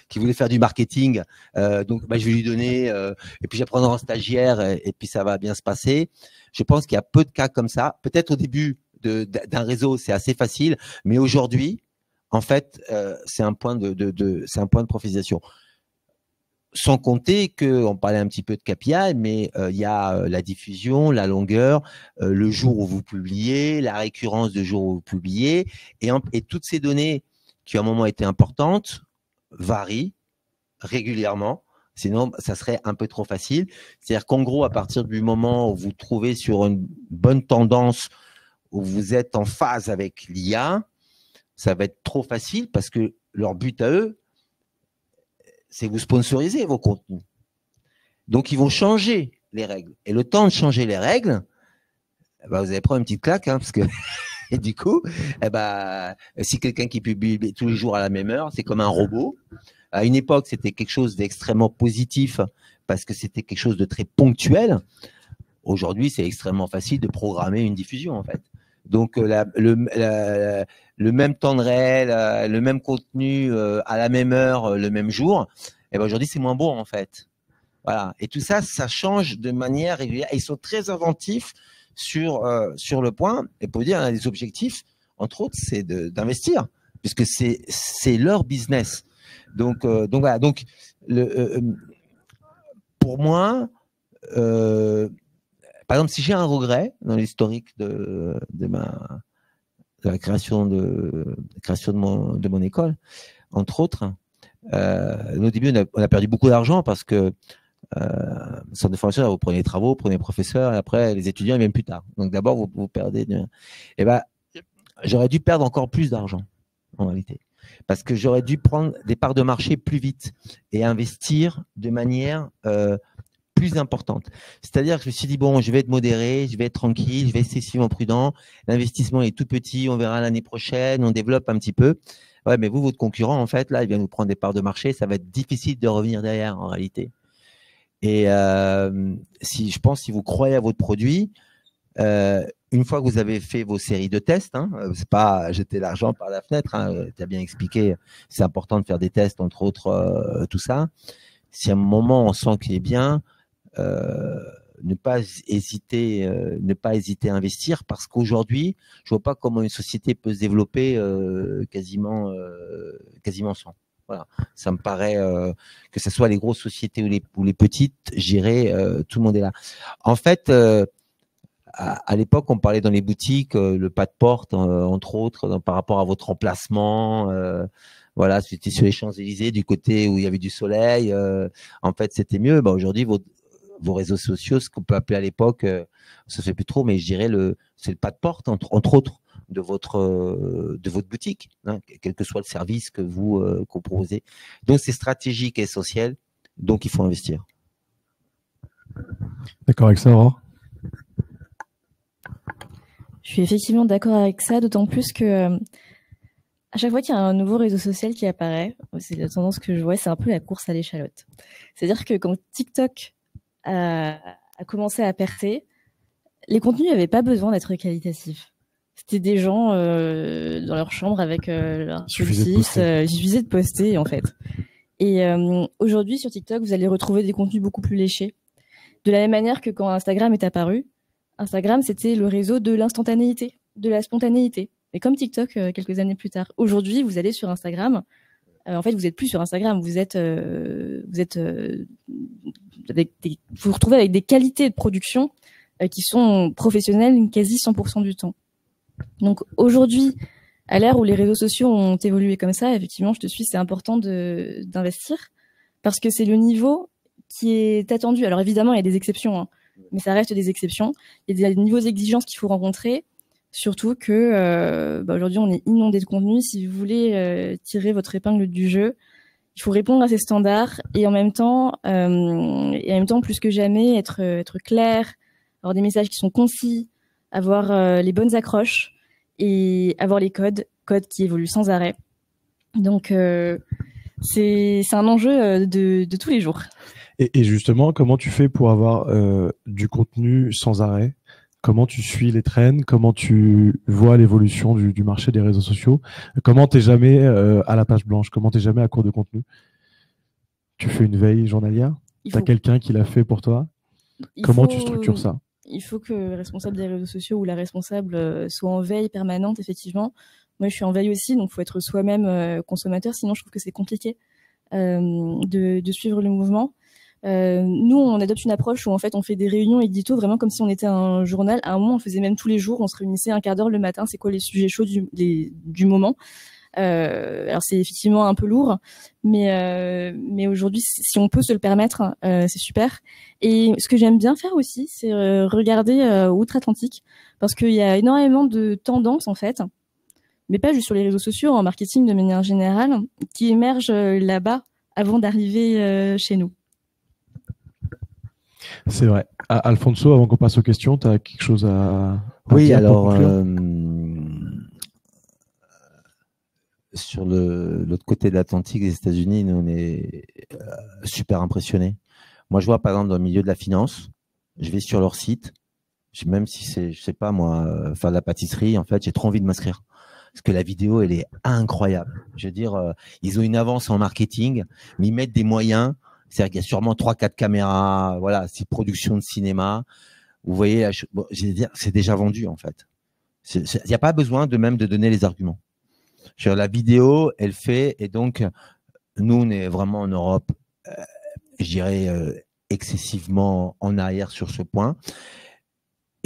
qui voulait faire du marketing. Donc, je vais lui donner, et puis j'apprendrai en stagiaire, et puis ça va bien se passer. Je pense qu'il y a peu de cas comme ça. Peut-être au début d'un réseau, c'est assez facile, mais aujourd'hui, en fait, c'est un point c'est un point de professionnalisation. Sans compter qu'on parlait un petit peu de KPI, mais il y a la diffusion, la longueur, le jour où vous publiez, la récurrence de jour où vous publiez, et toutes ces données qui à un moment étaient importantes varient régulièrement. Sinon, ça serait un peu trop facile. C'est-à-dire qu'en gros, à partir du moment où vous trouvez sur une bonne tendance, où vous êtes en phase avec l'IA, ça va être trop facile parce que leur but à eux, c'est vous sponsoriser vos contenus. Donc, ils vont changer les règles. Et le temps de changer les règles, vous allez prendre une petite claque, parce que et du coup, si quelqu'un qui publie tous les jours à la même heure, c'est comme un robot. À une époque, c'était quelque chose d'extrêmement positif parce que c'était quelque chose de très ponctuel. Aujourd'hui, c'est extrêmement facile de programmer une diffusion, en fait. Donc, le même temps de réel, le même contenu à la même heure, le même jour, aujourd'hui, c'est moins bon, en fait. Voilà. Et tout ça, ça change de manière régulière. Et ils sont très inventifs sur le point. Et pour dire, on a des objectifs, entre autres, c'est d'investir, puisque c'est leur business. Donc voilà. Donc, pour moi, par exemple, si j'ai un regret dans l'historique de la création de mon école, entre autres, au début, on a perdu beaucoup d'argent parce que centre de formation, vous prenez les travaux, vous prenez les professeurs, et après, les étudiants, ils viennent plus tard. Donc, d'abord, vous perdez. Et ben, j'aurais dû perdre encore plus d'argent, en réalité. Parce que j'aurais dû prendre des parts de marché plus vite et investir de manière plus importante. C'est-à-dire que je me suis dit, bon, je vais être modéré, je vais être tranquille, je vais être excessivement prudent. L'investissement est tout petit, on verra l'année prochaine, on développe un petit peu. Ouais, mais vous, votre concurrent, en fait, là, il vient nous prendre des parts de marché, ça va être difficile de revenir derrière, en réalité. Et je pense, si vous croyez à votre produit, une fois que vous avez fait vos séries de tests, c'est pas jeter l'argent par la fenêtre, tu as bien expliqué, c'est important de faire des tests, entre autres, tout ça. Si à un moment on sent qu'il est bien, ne pas hésiter à investir, parce qu'aujourd'hui, je vois pas comment une société peut se développer quasiment sans. Voilà, ça me paraît que ce soit les grosses sociétés ou les petites, j'irai, tout le monde est là. En fait, à l'époque, on parlait dans les boutiques, le pas de porte, entre autres, par rapport à votre emplacement. Voilà, c'était sur les Champs-Élysées, du côté où il y avait du soleil. En fait, c'était mieux. Bah, aujourd'hui, vos réseaux sociaux, ce qu'on peut appeler à l'époque, ça se fait plus trop, mais je dirais c'est le pas de porte, entre autres, de votre boutique, quel que soit le service que vous proposez. Donc, c'est stratégique et essentiel. Donc, il faut investir. D'accord avec ça, Aurore? Je suis effectivement d'accord avec ça, d'autant plus que à chaque fois qu'il y a un nouveau réseau social qui apparaît, c'est la tendance que je vois, c'est un peu la course à l'échalote. C'est-à-dire que quand TikTok a commencé à percer, les contenus n'avaient pas besoin d'être qualitatifs. C'était des gens dans leur chambre avec leur police, il suffisait de poster en fait. Et aujourd'hui sur TikTok, vous allez retrouver des contenus beaucoup plus léchés. De la même manière que quand Instagram est apparu, Instagram c'était le réseau de l'instantanéité, de la spontanéité. Et comme TikTok quelques années plus tard, aujourd'hui vous allez sur Instagram, en fait vous n'êtes plus sur Instagram, vous vous retrouvez avec des qualités de production qui sont professionnelles quasi 100% du temps. Donc aujourd'hui, à l'ère où les réseaux sociaux ont évolué comme ça, effectivement, je te suis, c'est important d'investir parce que c'est le niveau qui est attendu. Alors évidemment, il y a des exceptions, mais ça reste des exceptions. Il y a des niveaux d'exigence qu'il faut rencontrer, surtout que aujourd'hui, on est inondé de contenu. Si vous voulez tirer votre épingle du jeu, il faut répondre à ces standards et en même temps, plus que jamais, être clair, avoir des messages qui sont concis, avoir les bonnes accroches et avoir les codes qui évoluent sans arrêt. Donc, c'est un enjeu de tous les jours. Et justement, comment tu fais pour avoir du contenu sans arrêt? Comment tu suis les trends? Comment tu vois l'évolution du marché des réseaux sociaux? Comment t'es jamais à la page blanche? Comment t'es jamais à court de contenu? Tu fais une veille journalière? T'as quelqu'un qui l'a fait pour toi? Comment tu structures ça? Il faut que le responsable des réseaux sociaux ou la responsable soit en veille permanente, effectivement. Moi, je suis en veille aussi, donc il faut être soi-même consommateur, sinon je trouve que c'est compliqué de suivre le mouvement. Nous, on adopte une approche où en fait on fait des réunions édito vraiment comme si on était un journal. À un moment, on faisait même tous les jours, on se réunissait un quart d'heure le matin, c'est quoi les sujets chauds du moment. Alors c'est effectivement un peu lourd, mais aujourd'hui, si on peut se le permettre, c'est super. Et ce que j'aime bien faire aussi, c'est regarder outre-Atlantique, parce qu'il y a énormément de tendances en fait, mais pas juste sur les réseaux sociaux, en marketing de manière générale, qui émergent là-bas avant d'arriver chez nous. C'est vrai. Alfonso, avant qu'on passe aux questions, tu as quelque chose à oui, dire alors sur l'autre côté de l'Atlantique, les États-Unis, nous, on est super impressionnés. Moi, je vois, par exemple, dans le milieu de la finance, je vais sur leur site, même si c'est, je sais pas moi, faire de la pâtisserie, en fait, j'ai trop envie de m'inscrire. Parce que la vidéo, elle est incroyable. Je veux dire, ils ont une avance en marketing, mais ils mettent des moyens. C'est-à-dire qu'il y a sûrement 3-4 caméras, voilà, c'est production de cinéma. Vous voyez, bon, je veux dire, c'est déjà vendu, en fait. Il n'y a pas besoin de donner les arguments. La vidéo, elle fait, et donc, nous, on est vraiment en Europe, je dirais, excessivement en arrière sur ce point.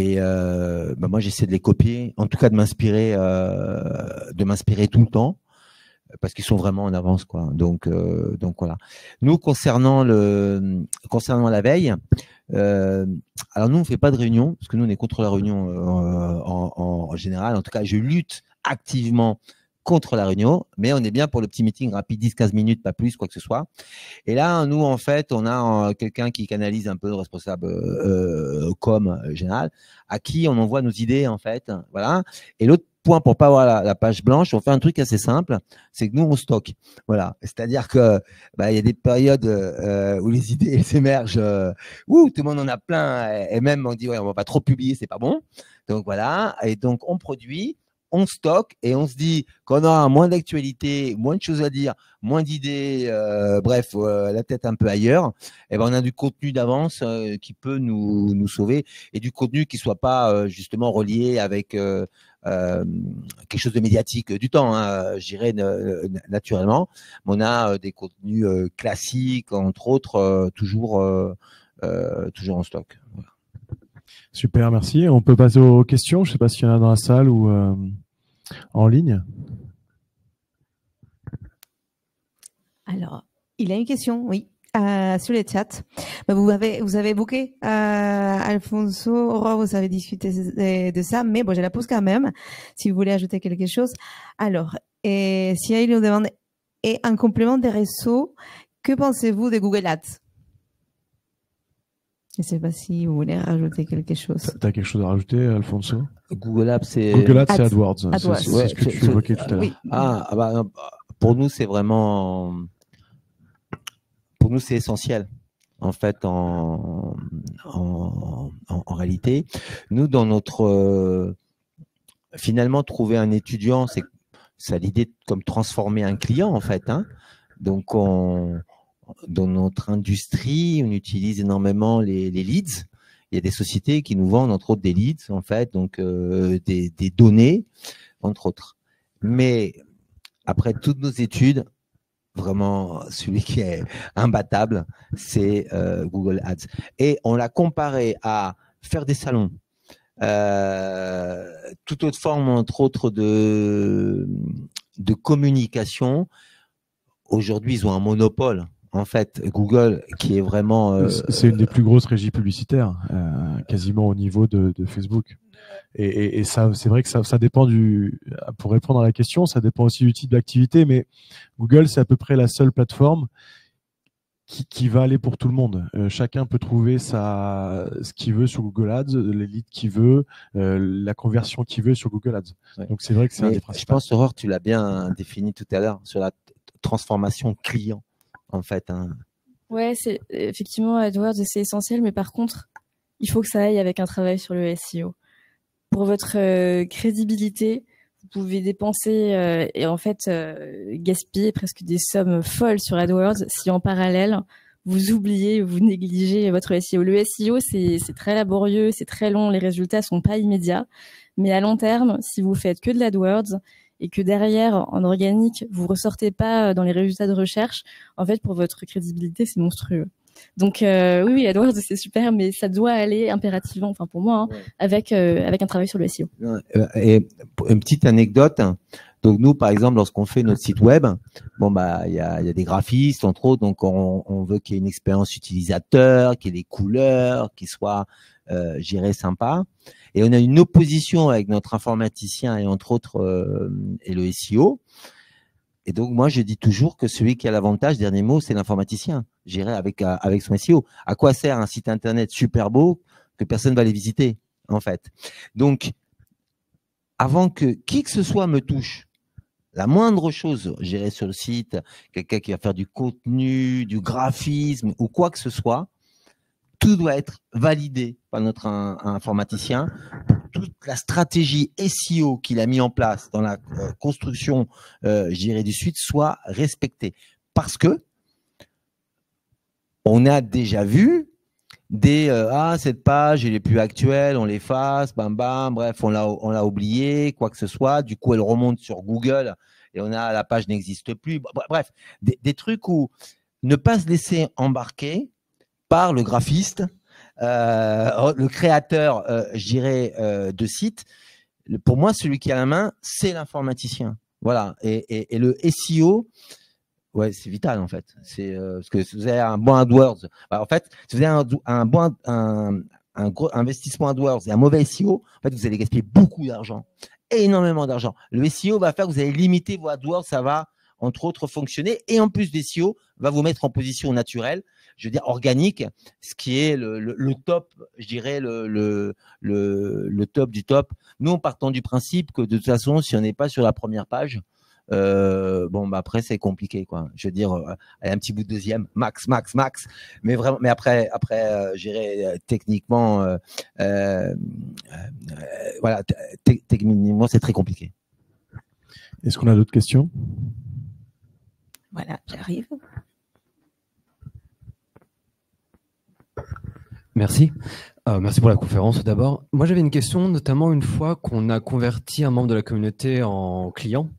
Et moi, j'essaie de les copier, en tout cas de m'inspirer tout le temps, parce qu'ils sont vraiment en avance, quoi. Donc voilà. Nous, concernant la veille, alors nous, on fait pas de réunion, parce que nous, on est contre la réunion en général. En tout cas, je lutte activement contre la réunion, mais on est bien pour le petit meeting rapide, 10-15 minutes, pas plus, quoi que ce soit. Et là, nous, en fait, on a quelqu'un qui canalise un peu le responsable com général, à qui on envoie nos idées, en fait. Voilà. Et l'autre point, pour pas avoir la page blanche, on fait un truc assez simple, c'est que nous, on stocke. Voilà. C'est-à-dire que il y a des périodes où les idées s'émergent, où tout le monde en a plein, et même on dit, ouais, on va pas trop publier, c'est pas bon. Donc voilà. Et donc, on produit, on stocke et on se dit qu'on aura moins d'actualité, moins de choses à dire, moins d'idées, bref, la tête un peu ailleurs. Et ben on a du contenu d'avance qui peut nous sauver, et du contenu qui soit pas justement relié avec quelque chose de médiatique du temps, hein, je dirais naturellement. Mais on a des contenus classiques, entre autres, toujours en stock. Voilà. Super, merci. On peut passer aux questions. Je ne sais pas s'il y en a dans la salle ou en ligne. Alors, il a une question, oui, sur le chat. Vous avez évoqué, Alfonso, Aurore, vous avez discuté de ça, mais bon, je la pose quand même, si vous voulez ajouter quelque chose. Alors, si il nous demande, et en complément des réseaux, que pensez-vous de Google Ads? Je ne sais pas si vous voulez rajouter quelque chose. Tu as quelque chose à rajouter, Alfonso? Google Ads, c'est AdWords. AdWords. C'est ce que tu évoquais tout à l'heure. Oui. Pour nous, c'est vraiment... Pour nous, c'est essentiel, en fait, en réalité. Nous, dans notre... finalement, trouver un étudiant, c'est l'idée comme transformer un client, en fait. Hein. Donc, dans notre industrie, on utilise énormément les leads. Il y a des sociétés qui nous vendent, entre autres, des leads, en fait, donc des données, entre autres. Mais après toutes nos études, vraiment, celui qui est imbattable, c'est Google Ads. Et on l'a comparé à faire des salons, toute autre forme, entre autres, de communication. Aujourd'hui, ils ont un monopole. En fait, Google, qui est vraiment... C'est une des plus grosses régies publicitaires, quasiment au niveau de Facebook. Et ça, c'est vrai que ça dépend pour répondre à la question, ça dépend aussi du type d'activité, mais Google, c'est à peu près la seule plateforme qui va aller pour tout le monde. Chacun peut trouver ce qu'il veut sur Google Ads, les leads qu'il veut, la conversion qu'il veut sur Google Ads. Ouais. Donc c'est vrai que c'est un des principaux. Je pense, Aurore, tu l'as bien défini tout à l'heure sur la transformation client, en fait. Hein. Ouais, c'est effectivement AdWords, c'est essentiel, mais par contre, il faut que ça aille avec un travail sur le SEO. Pour votre crédibilité, vous pouvez dépenser et en fait gaspiller presque des sommes folles sur AdWords si en parallèle vous oubliez, vous négligez votre SEO. Le SEO, c'est très laborieux, c'est très long, les résultats sont pas immédiats, mais à long terme, si vous faites que de l'AdWords et que derrière, en organique, vous ressortez pas dans les résultats de recherche, en fait, pour votre crédibilité, c'est monstrueux. Donc oui, AdWords, c'est super, mais ça doit aller impérativement, enfin pour moi, hein, ouais. avec un travail sur le SEO. Et une petite anecdote. Donc nous, par exemple, lorsqu'on fait notre site web, il y a des graphistes entre autres, donc on veut qu'il y ait une expérience utilisateur, qu'il y ait des couleurs, qu'il soit, j'irais, sympa. Et on a une opposition avec notre informaticien et entre autres et le SEO. Et donc moi, je dis toujours que celui qui a l'avantage, dernier mot, c'est l'informaticien. J'irai avec son SEO. À quoi sert un site internet super beau que personne va les visiter, en fait. Donc, avant que qui que ce soit me touche, la moindre chose, j'irai sur le site, quelqu'un qui va faire du contenu, du graphisme ou quoi que ce soit, tout doit être validé par notre informaticien. Toute la stratégie SEO qu'il a mis en place dans la construction, je dirais, du site soit respectée. Parce que on a déjà vu cette page elle est plus actuelle, on l'efface, bam bam, bref, on l'a oublié, quoi que ce soit. Du coup, elle remonte sur Google et la page n'existe plus. Bref, des trucs où ne pas se laisser embarquer par le graphiste le créateur, je dirais, de site. Pour moi, celui qui a la main, c'est l'informaticien. Voilà. Et le SEO, ouais, c'est vital en fait. C'est parce que si vous avez un bon AdWords, en fait, si vous avez un gros investissement AdWords et un mauvais SEO, en fait, vous allez gaspiller beaucoup d'argent, énormément d'argent. Le SEO va faire que vous allez limiter vos AdWords, ça va entre autres fonctionner, et en plus des SEO, va vous mettre en position naturelle, je veux dire organique, ce qui est le top, je dirais le top du top. Nous, en partant du principe que de toute façon, si on n'est pas sur la première page, bon, bah après c'est compliqué, quoi. Je veux dire, un petit bout de deuxième, max. Mais vraiment, mais après, j'irai techniquement, voilà, techniquement c'est très compliqué. Est-ce qu'on a d'autres questions? Voilà, j'arrive. Merci. Merci pour la conférence d'abord. Moi, j'avais une question, notamment une fois qu'on a converti un membre de la communauté en client,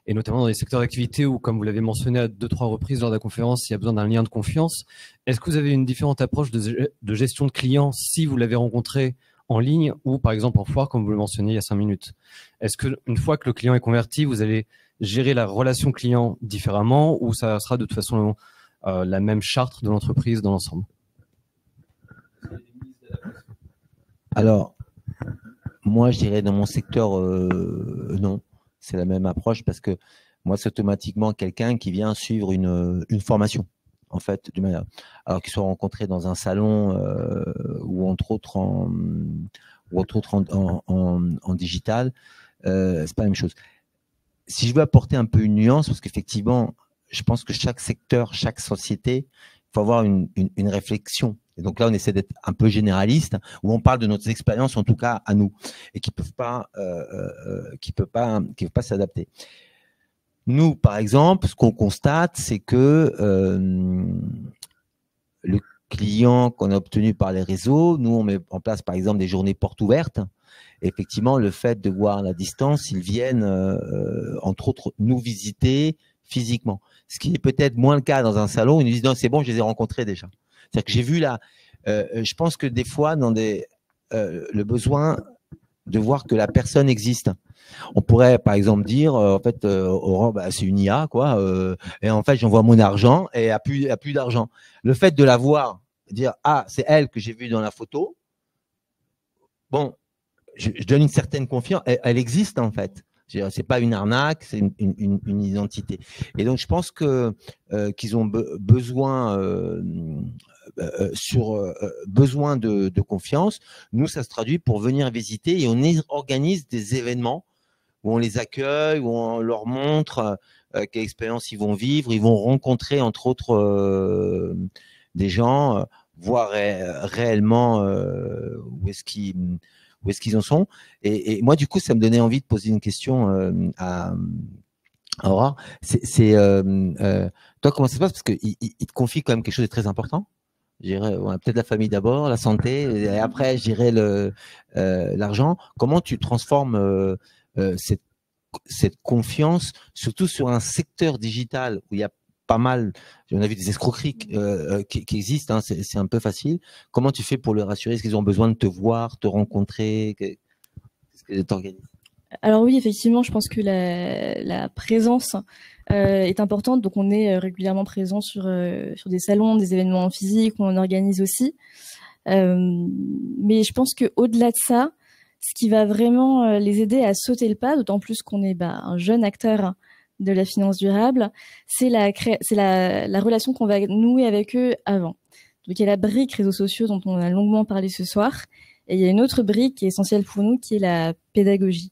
et notamment dans les secteurs d'activité où, comme vous l'avez mentionné à 2-3 reprises lors de la conférence, il y a besoin d'un lien de confiance. Est-ce que vous avez une différente approche de gestion de clients si vous l'avez rencontré en ligne ou, par exemple, en foire, comme vous le mentionniez il y a 5 minutes? Est-ce qu'une fois que le client est converti, vous allez gérer la relation client différemment ou ça sera de toute façon la même charte de l'entreprise dans l'ensemble? Alors, moi, je dirais dans mon secteur, non, c'est la même approche parce que moi, c'est automatiquement quelqu'un qui vient suivre une formation, en fait, alors qu'il soit rencontré dans un salon ou entre autres en digital, c'est pas la même chose. Si je veux apporter un peu une nuance, parce qu'effectivement, je pense que chaque secteur, chaque société, il faut avoir une réflexion. Et donc là, on essaie d'être un peu généraliste, où on parle de notre expérience, en tout cas à nous, et qui peuvent pas s'adapter. Nous, par exemple, ce qu'on constate, c'est que le client qu'on a obtenu par les réseaux, nous, on met en place, par exemple, des journées portes ouvertes. Et effectivement, le fait de voir à la distance, ils viennent, entre autres, nous visiter physiquement. Ce qui est peut-être moins le cas dans un salon où ils nous disent non, c'est bon, je les ai rencontrés déjà. C'est-à-dire que j'ai vu là, je pense que des fois, dans le besoin de voir que la personne existe. On pourrait, par exemple, dire, en fait, Aurore, bah, c'est une IA, quoi, et en fait, j'envoie mon argent et elle a plus d'argent. Le fait de la voir, dire, ah, c'est elle que j'ai vue dans la photo, bon, je donne une certaine confiance, elle existe en fait. C'est pas une arnaque, c'est une identité. Et donc je pense que qu'ils ont besoin besoin de confiance. Nous, ça se traduit pour venir visiter et on organise des événements où on les accueille, où on leur montre quelle expérience ils vont vivre. Ils vont rencontrer entre autres des gens, voir réellement où est-ce qu'ils en sont. Et moi, du coup, ça me donnait envie de poser une question à Aurore. Toi, comment ça se passe? Parce qu'il te confie quand même quelque chose de très important. Je dirais, peut-être la famille d'abord, la santé, et après, je dirais l'argent. Comment tu transformes cette confiance, surtout sur un secteur digital où il y a pas mal, on a vu des escroqueries qui existent, hein, c'est un peu facile. Comment tu fais pour les rassurer? Est-ce qu'ils ont besoin de te voir, te rencontrer? Qu'est-ce que tu organises? Alors oui, effectivement, je pense que la présence est importante. Donc, on est régulièrement présent sur des salons, des événements en physique, on en organise aussi. Mais je pense qu'au-delà de ça, ce qui va vraiment les aider à sauter le pas, d'autant plus qu'on est un jeune acteur de la finance durable, c'est la relation qu'on va nouer avec eux avant. Donc, il y a la brique réseaux sociaux dont on a longuement parlé ce soir, et il y a une autre brique qui est essentielle pour nous, qui est la pédagogie.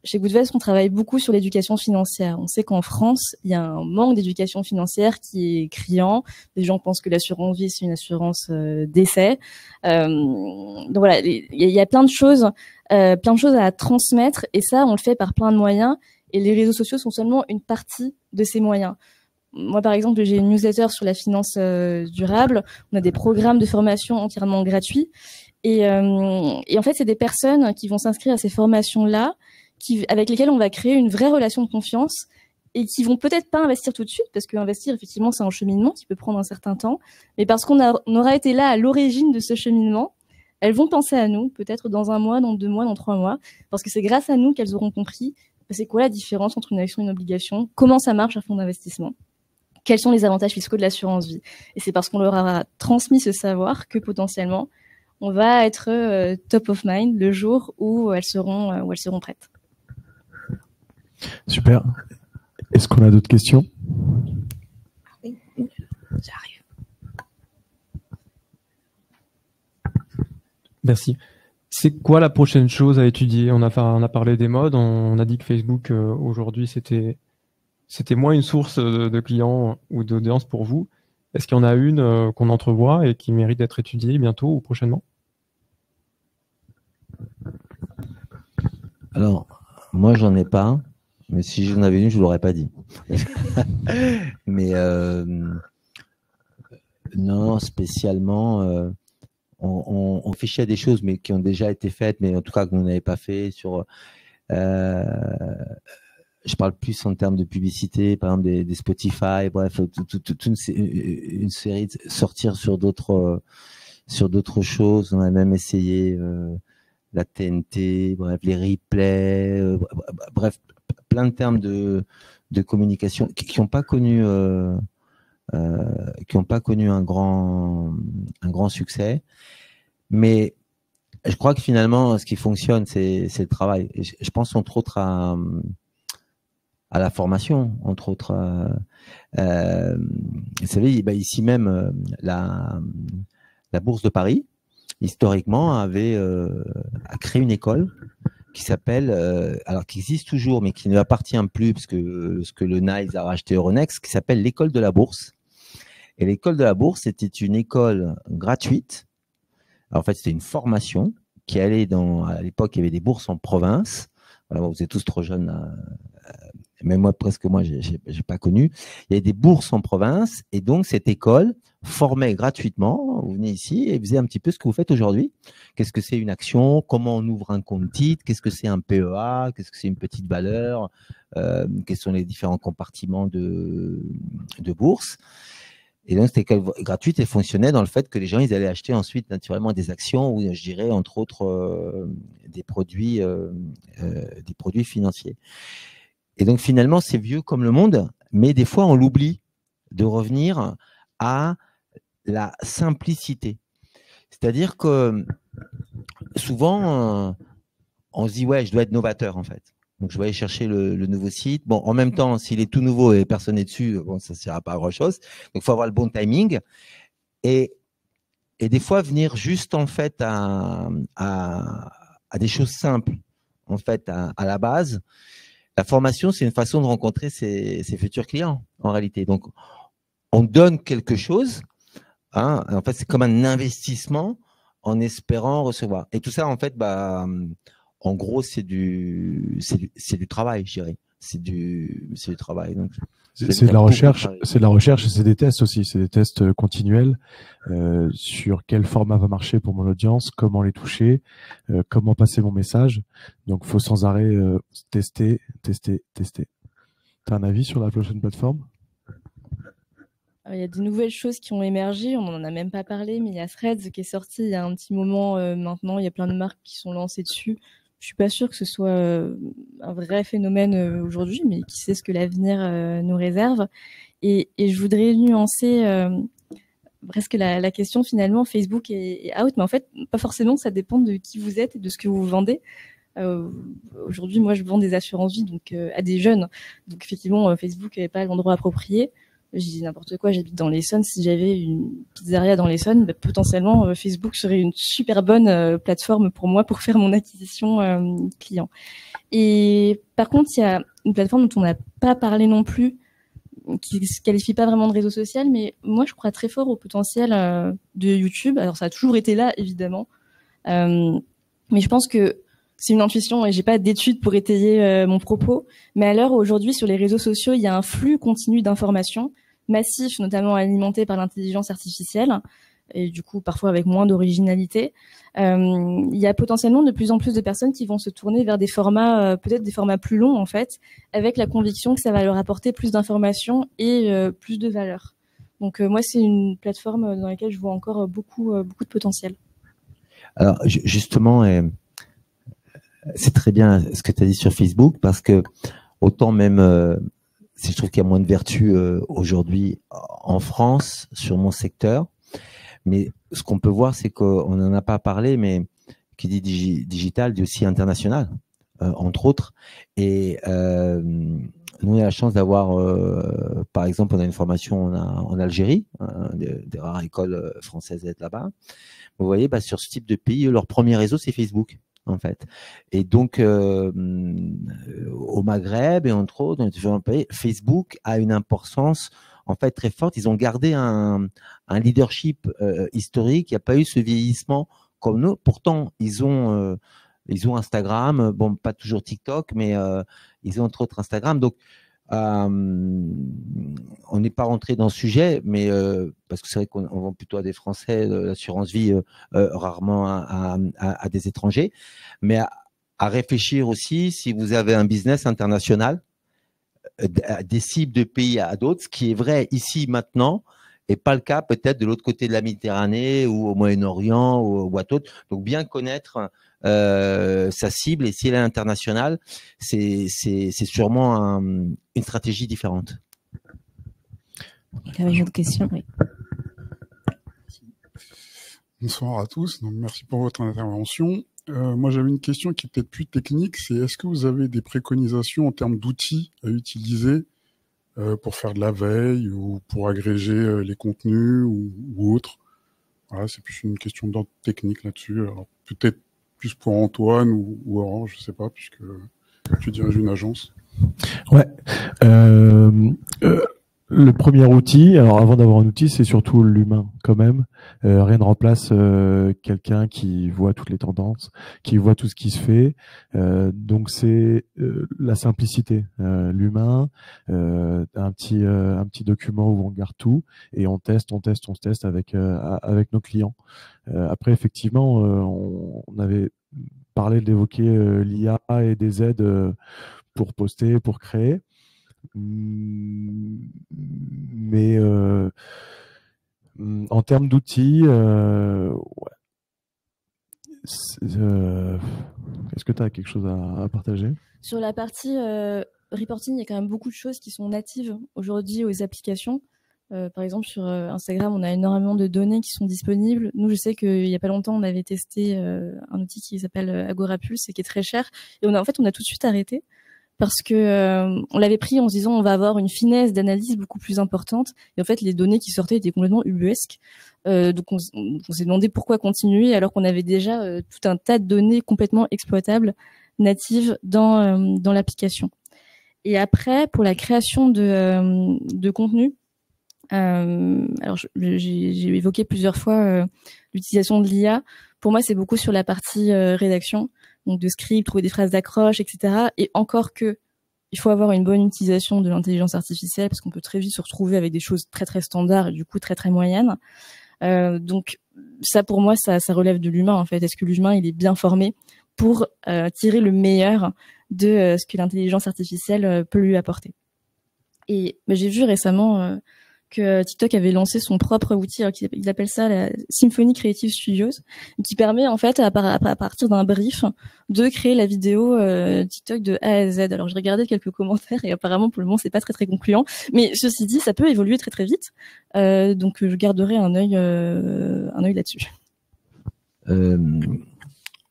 Chez Goodvest, on travaille beaucoup sur l'éducation financière. On sait qu'en France, il y a un manque d'éducation financière qui est criant. Les gens pensent que l'assurance vie, c'est une assurance décès. Donc voilà, il y a plein de choses à transmettre, et ça, on le fait par plein de moyens. Et les réseaux sociaux sont seulement une partie de ces moyens. Moi, par exemple, j'ai une newsletter sur la finance durable. On a des programmes de formation entièrement gratuits. Et en fait, c'est des personnes qui vont s'inscrire à ces formations-là, avec lesquelles on va créer une vraie relation de confiance et qui vont peut-être pas investir tout de suite, parce que investir, effectivement, c'est un cheminement qui peut prendre un certain temps, mais parce qu'on aura été là à l'origine de ce cheminement, elles vont penser à nous, peut-être dans 1 mois, dans 2 mois, dans 3 mois, parce que c'est grâce à nous qu'elles auront compris c'est quoi la différence entre une action et une obligation, comment ça marche un fonds d'investissement, quels sont les avantages fiscaux de l'assurance vie. Et c'est parce qu'on leur aura transmis ce savoir que potentiellement, on va être top of mind le jour où elles seront prêtes. Super. Est-ce qu'on a d'autres questions? Oui, j'arrive. Merci. C'est quoi la prochaine chose à étudier? On a parlé des modes, on a dit que Facebook aujourd'hui c'était moins une source de clients ou d'audience pour vous. Est-ce qu'il y en a une qu'on entrevoit et qui mérite d'être étudiée bientôt ou prochainement? Alors, moi j'en ai pas, mais si j'en avais une, je vous l'aurais pas dit. Mais non, spécialement. On fichait des choses, mais qui ont déjà été faites, mais en tout cas qu'on n'avait pas fait sur. Je parle plus en termes de publicité, par exemple des Spotify, bref, toute une série de sortir sur d'autres choses. On a même essayé la TNT, bref, les replays, bref, plein de termes de communication qui n'ont pas connu un grand succès. Mais je crois que finalement, ce qui fonctionne, c'est le travail. Et je pense entre autres à la formation, entre autres. Vous savez, ici même, la Bourse de Paris, historiquement, a créé une école qui s'appelle, alors qui existe toujours, mais qui ne appartient plus, parce que le NICE a racheté Euronext, qui s'appelle l'école de la Bourse. Et l'école de la Bourse, c'était une école gratuite. Alors, en fait, c'était une formation qui allait à l'époque, il y avait des bourses en province. Alors, vous êtes tous trop jeunes, même moi, presque moi, j'ai pas connu. Il y avait des bourses en province, et donc cette école formait gratuitement. Vous venez ici et vous faisiez un petit peu ce que vous faites aujourd'hui. Qu'est-ce que c'est une action? Comment on ouvre un compte titre? Qu'est-ce que c'est un PEA? Qu'est-ce que c'est une petite valeur? Quels sont les différents compartiments de bourse? Et donc, cette école gratuite, elle fonctionnait dans le fait que les gens, ils allaient acheter ensuite naturellement des actions ou, je dirais, entre autres, des produits financiers. Et donc, finalement, c'est vieux comme le monde, mais des fois, on l'oublie de revenir à la simplicité. C'est-à-dire que souvent, on se dit, ouais, je dois être novateur, en fait. Donc, je vais aller chercher le nouveau site. Bon, en même temps, s'il est tout nouveau et personne n'est dessus, bon, ça ne sert à pas à grand-chose. Donc, il faut avoir le bon timing. Et des fois, venir juste, en fait, à des choses simples, en fait, à la base. La formation, c'est une façon de rencontrer ses futurs clients, en réalité. Donc, on donne quelque chose. Hein, en fait, c'est comme un investissement en espérant recevoir. Et tout ça, en fait, en gros, c'est du travail, je dirais. C'est du travail. Donc, c'est de la recherche. C'est de la recherche et c'est des tests aussi. C'est des tests continuels sur quel format va marcher pour mon audience, comment les toucher, comment passer mon message. Donc, faut sans arrêt tester. T'as un avis sur la prochaine plateforme? Il y a de nouvelles choses qui ont émergé, on n'en a même pas parlé, mais il y a Threads qui est sorti il y a un petit moment maintenant, il y a plein de marques qui sont lancées dessus. Je suis pas sûre que ce soit un vrai phénomène aujourd'hui, mais qui sait ce que l'avenir nous réserve. Et je voudrais nuancer presque la question finalement, Facebook est out, mais en fait, pas forcément, ça dépend de qui vous êtes et de ce que vous vendez. Aujourd'hui, moi, je vends des assurances vie donc à des jeunes. Donc effectivement, Facebook n'est pas l'endroit approprié. Je dis n'importe quoi, j'habite dans l'Essonne. Si j'avais une pizzeria dans l'Essonne, potentiellement Facebook serait une super bonne plateforme pour moi pour faire mon acquisition client. Et par contre, il y a une plateforme dont on n'a pas parlé non plus, qui se qualifie pas vraiment de réseau social, mais moi je crois très fort au potentiel de YouTube. Alors ça a toujours été là, évidemment, mais je pense que c'est une intuition et j'ai pas d'études pour étayer mon propos. Mais à l'heure où aujourd'hui, sur les réseaux sociaux, il y a un flux continu d'informations massif, notamment alimenté par l'intelligence artificielle. et du coup parfois avec moins d'originalité. Il y a potentiellement de plus en plus de personnes qui vont se tourner vers des formats, peut-être des formats plus longs en fait, avec la conviction que ça va leur apporter plus d'informations et plus de valeur. Donc moi, c'est une plateforme dans laquelle je vois encore beaucoup de potentiel. Alors justement, c'est très bien ce que tu as dit sur Facebook, parce que autant même si je trouve qu'il y a moins de vertu aujourd'hui en France sur mon secteur, mais ce qu'on peut voir, c'est qu'on n'en a pas parlé, mais qui dit digital dit aussi international, entre autres. Et nous, on a la chance d'avoir, par exemple, on a une formation en Algérie, des rares écoles françaises d'être là-bas. Vous voyez, sur ce type de pays, leur premier réseau, c'est Facebook, en fait. Et donc, au Maghreb et entre autres, dans les différents pays, Facebook a une importance en fait très forte. Ils ont gardé un leadership historique. Il n'y a pas eu ce vieillissement comme nous. Pourtant, ils ont Instagram, bon, pas toujours TikTok, mais ils ont entre autres Instagram. Donc, on n'est pas rentré dans le sujet, mais parce que c'est vrai qu'on vend plutôt à des Français l'assurance vie, rarement à des étrangers. Mais à réfléchir aussi, si vous avez un business international, des cibles de pays à d'autres, ce qui est vrai ici maintenant, et pas le cas peut-être de l'autre côté de la Méditerranée ou au Moyen-Orient ou à d'autres. Donc bien connaître sa cible, et si elle est internationale, c'est sûrement une stratégie différente. Il y avait une autre question, oui. Bonsoir à tous, donc merci pour votre intervention. Moi, j'avais une question qui est peut-être plus technique, c'est est-ce que vous avez des préconisations en termes d'outils à utiliser pour faire de la veille ou pour agréger les contenus ou autres? Voilà, c'est plus une question d'ordre technique là-dessus. Alors peut-être plus pour Antoine ou Orange, je sais pas, puisque tu diriges une agence. Ouais. Le premier outil, alors avant d'avoir un outil, c'est surtout l'humain quand même. Rien ne remplace quelqu'un qui voit toutes les tendances, qui voit tout ce qui se fait. Donc c'est la simplicité, l'humain, un petit document où on garde tout et on teste avec nos clients. Après effectivement, on avait parlé d'évoquer l'IA et des aides pour poster, pour créer. Mais en termes d'outils, ouais. Est-ce que tu as quelque chose à partager? Sur la partie reporting, il y a quand même beaucoup de choses qui sont natives aujourd'hui aux applications. Par exemple, sur Instagram, on a énormément de données qui sont disponibles. Nous, je sais qu'il n'y a pas longtemps, on avait testé un outil qui s'appelle Agorapulse et qui est très cher. Et on a tout de suite arrêté. Parce que on l'avait pris en se disant on va avoir une finesse d'analyse beaucoup plus importante, et en fait les données qui sortaient étaient complètement ubuesques. Donc on s'est demandé pourquoi continuer alors qu'on avait déjà tout un tas de données complètement exploitables, natives dans l'application. Et après, pour la création de contenu, alors j'ai évoqué plusieurs fois l'utilisation de l'IA. Pour moi, c'est beaucoup sur la partie rédaction. Donc de script, trouver des phrases d'accroche, etc. Et encore que, il faut avoir une bonne utilisation de l'intelligence artificielle parce qu'on peut très vite se retrouver avec des choses très très standards et du coup très très moyennes. Donc ça pour moi, ça relève de l'humain en fait. Est-ce que l'humain il est bien formé pour tirer le meilleur de ce que l'intelligence artificielle peut lui apporter? Et j'ai vu récemment que TikTok avait lancé son propre outil, il appelle ça la Symfony Creative Studios, qui permet en fait à partir d'un brief de créer la vidéo TikTok de A à Z. Alors je regardais quelques commentaires et apparemment pour le moment c'est pas très très concluant, mais ceci dit ça peut évoluer très très vite, donc je garderai un œil là-dessus.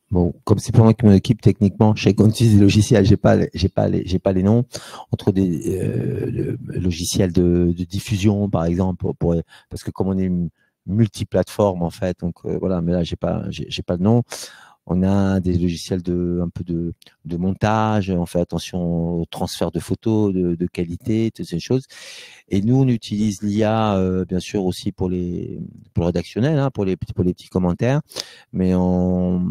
Bon, comme c'est pas moi qui m'en occupe techniquement, je sais qu'on utilise des logiciels, j'ai pas les noms, entre des logiciels de diffusion par exemple, parce que comme on est multiplateforme en fait, donc voilà, mais là j'ai pas le nom. On a des logiciels un peu de montage, on fait attention au transfert de photos de qualité, toutes ces choses. Et nous, on utilise l'IA, bien sûr, aussi pour le rédactionnel, hein, pour les petits commentaires. Mais on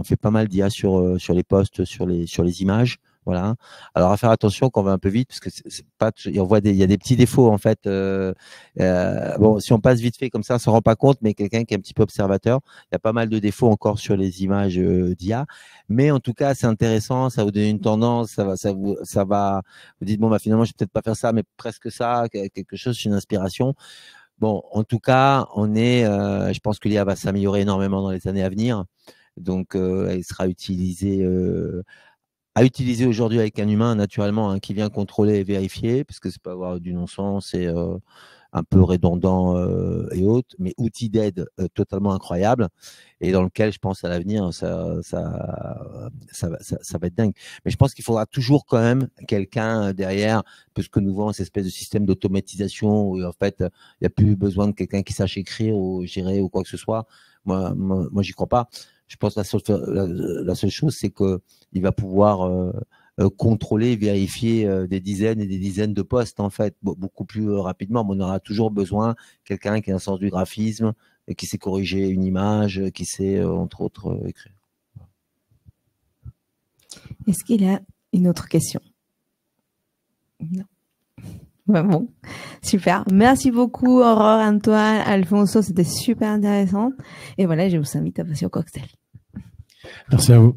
fait pas mal d'IA sur les posts, sur les images, Voilà. Alors à faire attention quand on va un peu vite, parce que c'est pas, il y a des petits défauts en fait. Bon, si on passe vite fait comme ça, on s'en rend pas compte, mais quelqu'un qui est un petit peu observateur, il y a pas mal de défauts encore sur les images d'IA. Mais en tout cas, c'est intéressant, ça vous donne une tendance, ça va. Vous dites bon, bah finalement, je vais peut-être pas faire ça, mais presque ça, quelque chose, une inspiration. Bon, en tout cas, je pense que l'IA va s'améliorer énormément dans les années à venir. Donc, elle sera utilisée. À utiliser aujourd'hui avec un humain, naturellement, hein, qui vient contrôler et vérifier, parce que c'est pas avoir du non-sens et un peu redondant et autres, mais outil d'aide totalement incroyable et dans lequel je pense à l'avenir, ça va être dingue. Mais je pense qu'il faudra toujours quand même quelqu'un derrière, parce que nous voyons cette espèce de système d'automatisation où en fait, il n'y a plus besoin de quelqu'un qui sache écrire ou gérer ou quoi que ce soit. Moi, j'y crois pas. Je pense que la seule chose, c'est qu'il va pouvoir contrôler, vérifier des dizaines et des dizaines de postes, en fait, beaucoup plus rapidement. Mais on aura toujours besoin de quelqu'un qui a un sens du graphisme, et qui sait corriger une image, qui sait, entre autres, écrire. Est-ce qu'il y a une autre question? Non. Ouais, bon, super. Merci beaucoup, Aurore, Antoine, Alfonso, c'était super intéressant. Et voilà, je vous invite à passer au cocktail. Merci à vous.